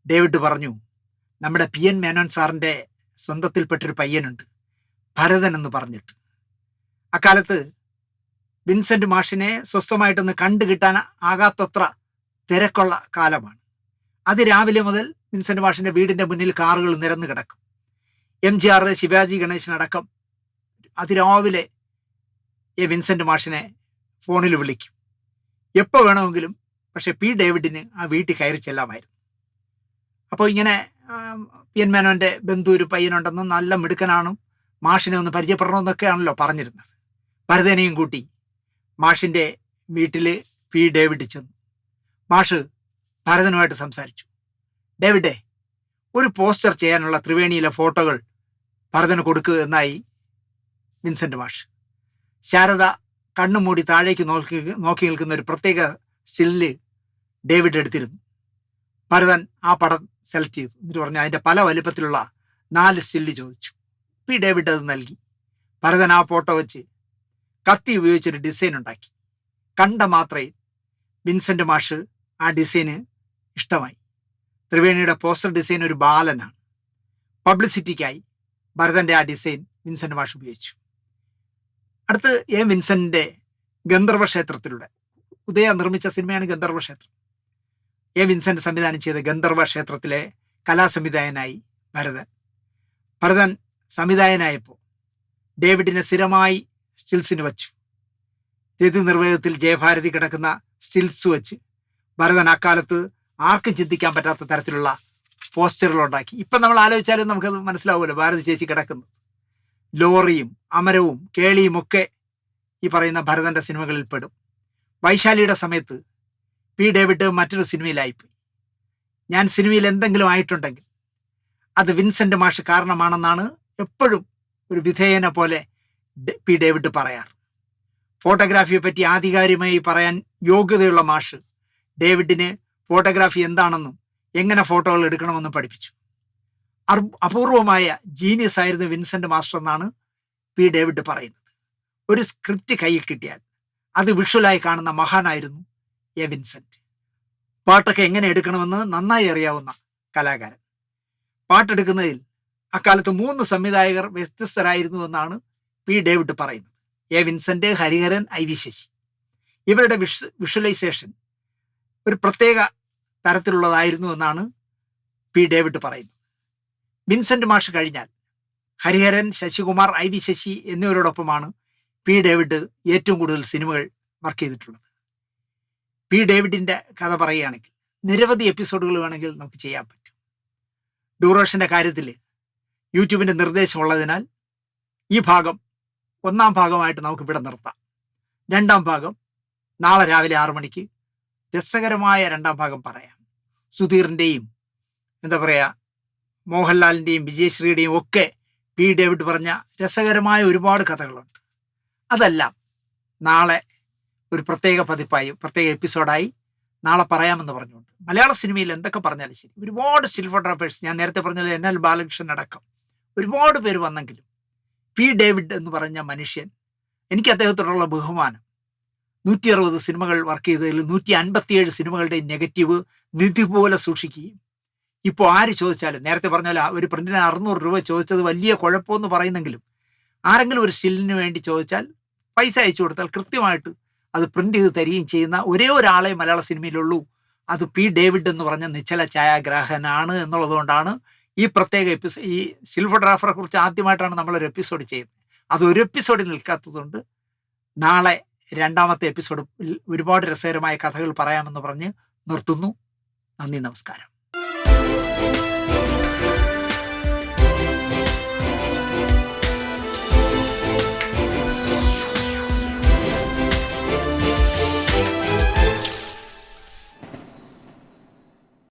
ഡേവിഡ് പറഞ്ഞു, നമ്മുടെ PN മേനോൻ സാറിൻ്റെ സ്വന്തത്തിൽപ്പെട്ടൊരു പയ്യനുണ്ട് ഭരതൻ എന്ന് പറഞ്ഞിട്ട്. അക്കാലത്ത് വിൻസെൻ്റ് മാഷിനെ സ്വസ്ഥമായിട്ടൊന്ന് കണ്ടു കിട്ടാൻ ആകാത്തത്ര തിരക്കുള്ള കാലമാണ്. രാവിലെ മുതൽ വിൻസെൻ്റ് മാഷിൻ്റെ വീടിൻ്റെ മുന്നിൽ കാറുകൾ നിരന്നു കിടക്കും. MGR, ശിവാജി ഗണേശനടക്കം അതിരാവിലെ വിൻസെൻ്റ് മാഷിനെ ഫോണിൽ വിളിക്കും, എപ്പോൾ വേണമെങ്കിലും. പക്ഷെ P. ഡേവിഡിന് ആ വീട്ടിൽ കയറി ചെല്ലാമായിരുന്നു. അപ്പോൾ ഇങ്ങനെ PN മേനോൻ്റെ ബന്ധു ഒരു പയ്യനുണ്ടെന്നും നല്ല മിടുക്കനാണ്, മാഷിനെ ഒന്ന് പരിചയപ്പെടണമെന്നൊക്കെയാണല്ലോ പറഞ്ഞിരുന്നത്. ഭരതനെയും കൂട്ടി മാഷിൻ്റെ വീട്ടിൽ P. ഡേവിഡ് ചെന്നു. മാഷ് ഭരതനുമായിട്ട് സംസാരിച്ചു. ഡേവിഡേ, ഒരു പോസ്റ്റർ ചെയ്യാനുള്ള ത്രിവേണിയിലെ ഫോട്ടോകൾ ഭരതന് കൊടുക്കുക എന്നായി വിൻസെൻ്റ് മാഷ്. ശാരദ കണ്ണുമൂടി താഴേക്ക് നോക്കി നിൽക്കുന്ന ഒരു പ്രത്യേക സ്റ്റില്ല് ഡേവിഡ് എടുത്തിരുന്നു. ഭരതൻ ആ പടം സെലക്ട് ചെയ്തു. എന്നിട്ട് പറഞ്ഞു അതിൻ്റെ പല വലിപ്പത്തിലുള്ള 4 സ്റ്റില്ല് ചോദിച്ചു. പി ഡേവിഡ് അത് നൽകി. ഭരതൻ ആ ഫോട്ടോ വെച്ച് കത്തി ഉപയോഗിച്ചൊരു ഡിസൈൻ ഉണ്ടാക്കി. കണ്ട മാത്രയിൽ വിൻസെന്റ് മാഷ് ആ ഡിസൈന് ഇഷ്ടമായി. ത്രിവേണിയുടെ പോസ്റ്റർ ഡിസൈൻ ഒരു ബാലനാണ്. പബ്ലിസിറ്റിക്കായി ഭരതന്റെ ആ ഡിസൈൻ വിൻസെന്റ് മാഷ് ഉപയോഗിച്ചു. അടുത്ത് എ വിൻസെന്റിന്റെ ഗന്ധർവ ക്ഷേത്രത്തിലൂടെ, ഉദയ നിർമ്മിച്ച സിനിമയാണ് ഗന്ധർവ ക്ഷേത്രം. എ വിൻസെന്റ് സംവിധാനം ചെയ്ത ഗന്ധർവ ക്ഷേത്രത്തിലെ കലാസംവിധായകനായി ഭരതൻ സംവിധായകനായപ്പോൾ ഡേവിഡിനെ സ്ഥിരമായി സ്റ്റിൽസിന് വച്ചു. രതി നിർവേദത്തിൽ ജയഭാരതി കിടക്കുന്ന സ്റ്റിൽസ് വെച്ച് ഭരതൻ അക്കാലത്ത് ആർക്കും ചിന്തിക്കാൻ പറ്റാത്ത തരത്തിലുള്ള പോസ്റ്ററുകളുണ്ടാക്കി. ഇപ്പം നമ്മൾ ആലോചിച്ചാലും നമുക്കത് മനസ്സിലാവുമല്ലോ, ഭാരതി ചേച്ചി കിടക്കുന്നത്. ലോറിയും അമരവും കേളിയും ഒക്കെ ഈ പറയുന്ന ഭരതന്റെ സിനിമകളിൽ പെടും. വൈശാലിയുടെ സമയത്ത് പി ഡേവിഡ് മറ്റൊരു സിനിമയിലായിപ്പോയി. ഞാൻ സിനിമയിൽ എന്തെങ്കിലും ആയിട്ടുണ്ടെങ്കിൽ അത് വിൻസെന്റ് മാഷ് കാരണമാണെന്നാണ് എപ്പോഴും ഒരു വിധേയനെ പോലെ പി ഡേവിഡ് പറയാറ്. ഫോട്ടോഗ്രാഫിയെ പറ്റി ആധികാരികമായി പറയാൻ യോഗ്യതയുള്ള മാഷ് ഡേവിഡിന് ഫോട്ടോഗ്രാഫി എന്താണെന്നും എങ്ങനെ ഫോട്ടോകൾ എടുക്കണമെന്നും പഠിപ്പിച്ചു. അപൂർവമായ ജീനിയസ് ആയിരുന്നു വിൻസെന്റ് മാസ്റ്റർ എന്നാണ് പി ഡേവിഡ് പറയുന്നത്. ഒരു സ്ക്രിപ്റ്റ് കയ്യിൽ കിട്ടിയാൽ അത് വിഷ്വലായി കാണുന്ന മഹാനായിരുന്നു എ വിൻസെന്റ്. പാട്ടൊക്കെ എങ്ങനെ എടുക്കണമെന്ന് നന്നായി അറിയാവുന്ന കലാകാരൻ. പാട്ടെടുക്കുന്നതിൽ അക്കാലത്ത് 3 സംവിധായകർ വ്യത്യസ്തരായിരുന്നു എന്നാണ് പി ഡേവിഡ് പറയുന്നത്. A Vincent, Hariharan, I V Sasi. ഇവരുടെ വിഷ്വലൈസേഷൻ ഒരു പ്രത്യേക തരത്തിലുള്ളതായിരുന്നു എന്നാണ് പി ഡേവിഡ് പറയുന്നത്. വിൻസെന്റ് മാഷ് കഴിഞ്ഞാൽ ഹരിഹരൻ, ശശികുമാർ, ഐ വി ശശി എന്നിവരോടൊപ്പമാണ് പി ഡേവിഡ് ഏറ്റവും കൂടുതൽ സിനിമകൾ വർക്ക് ചെയ്തിട്ടുള്ളത്. പി ഡേവിഡിന്റെ കഥ പറയുകയാണെങ്കിൽ നിരവധി എപ്പിസോഡുകൾ വേണമെങ്കിൽ നമുക്ക് ചെയ്യാൻ പറ്റും. ഡ്യൂറേഷന്റെ കാര്യത്തിൽ യൂട്യൂബിന്റെ നിർദ്ദേശമുള്ളതിനാൽ ഈ ഭാഗം 1-ാം ഭാഗമായിട്ട് നമുക്ക് ഇവിടെ നിർത്താം. 2-ാം ഭാഗം നാളെ രാവിലെ 6 മണിക്ക് രസകരമായ 2-ാം ഭാഗം പറയാം. സുധീറിൻ്റെയും മോഹൻലാലിൻ്റെയും വിജയശ്രീയുടെയും ഒക്കെ പി ഡേവിഡ് പറഞ്ഞ രസകരമായ ഒരുപാട് കഥകളുണ്ട്. അതെല്ലാം നാളെ ഒരു പ്രത്യേക പതിപ്പായി, പ്രത്യേക എപ്പിസോഡായി നാളെ പറയാമെന്ന് പറഞ്ഞുകൊണ്ട്, മലയാള സിനിമയിൽ എന്തൊക്കെ പറഞ്ഞാലും ശരി, ഒരുപാട് സ്റ്റിൽ ഫോട്ടോഗ്രാഫേഴ്സ്, ഞാൻ നേരത്തെ പറഞ്ഞ NL ബാലകൃഷ്ണൻ അടക്കം ഒരുപാട് പേര് വന്നെങ്കിലും പി ഡേവിഡ് എന്ന് പറഞ്ഞ മനുഷ്യൻ, എനിക്ക് അദ്ദേഹത്തോടുള്ള ബഹുമാനം. 160 സിനിമകൾ വർക്ക് ചെയ്തതിൽ 157 സിനിമകളുടെ നെഗറ്റീവ് നിധി പോലെ സൂക്ഷിക്കുകയും ഇപ്പോൾ ആര് ചോദിച്ചാലും, നേരത്തെ പറഞ്ഞാൽ ഒരു പ്രിന്റിന് 600 രൂപ ചോദിച്ചത് വലിയ കുഴപ്പമെന്ന് പറയുന്നെങ്കിലും ആരെങ്കിലും ഒരു സ്റ്റില്ലിന് വേണ്ടി ചോദിച്ചാൽ പൈസ അയച്ചു കൊടുത്താൽ കൃത്യമായിട്ട് അത് പ്രിന്റ് ചെയ്ത് തരികയും ചെയ്യുന്ന ഒരേ ഒരാളെ മലയാള സിനിമയിലുള്ളൂ. അത് പി ഡേവിഡ് എന്ന് പറഞ്ഞ നിശ്ചല ഛായാഗ്രാഹകനാണ് എന്നുള്ളതുകൊണ്ടാണ് ഈ പ്രത്യേക ഈ സ്റ്റിൽ ഫോട്ടോഗ്രാഫറെ കുറിച്ച് ആദ്യമായിട്ടാണ് നമ്മളൊരു എപ്പിസോഡ് ചെയ്യുന്നത്. അതൊരു എപ്പിസോഡിൽ നിൽക്കാത്തതുകൊണ്ട് നാളെ 2-ാമത്തെ എപ്പിസോഡിൽ ഒരുപാട് രസകരമായ കഥകൾ പറയാമെന്ന് പറഞ്ഞ് നിർത്തുന്നു. നന്ദി, നമസ്കാരം.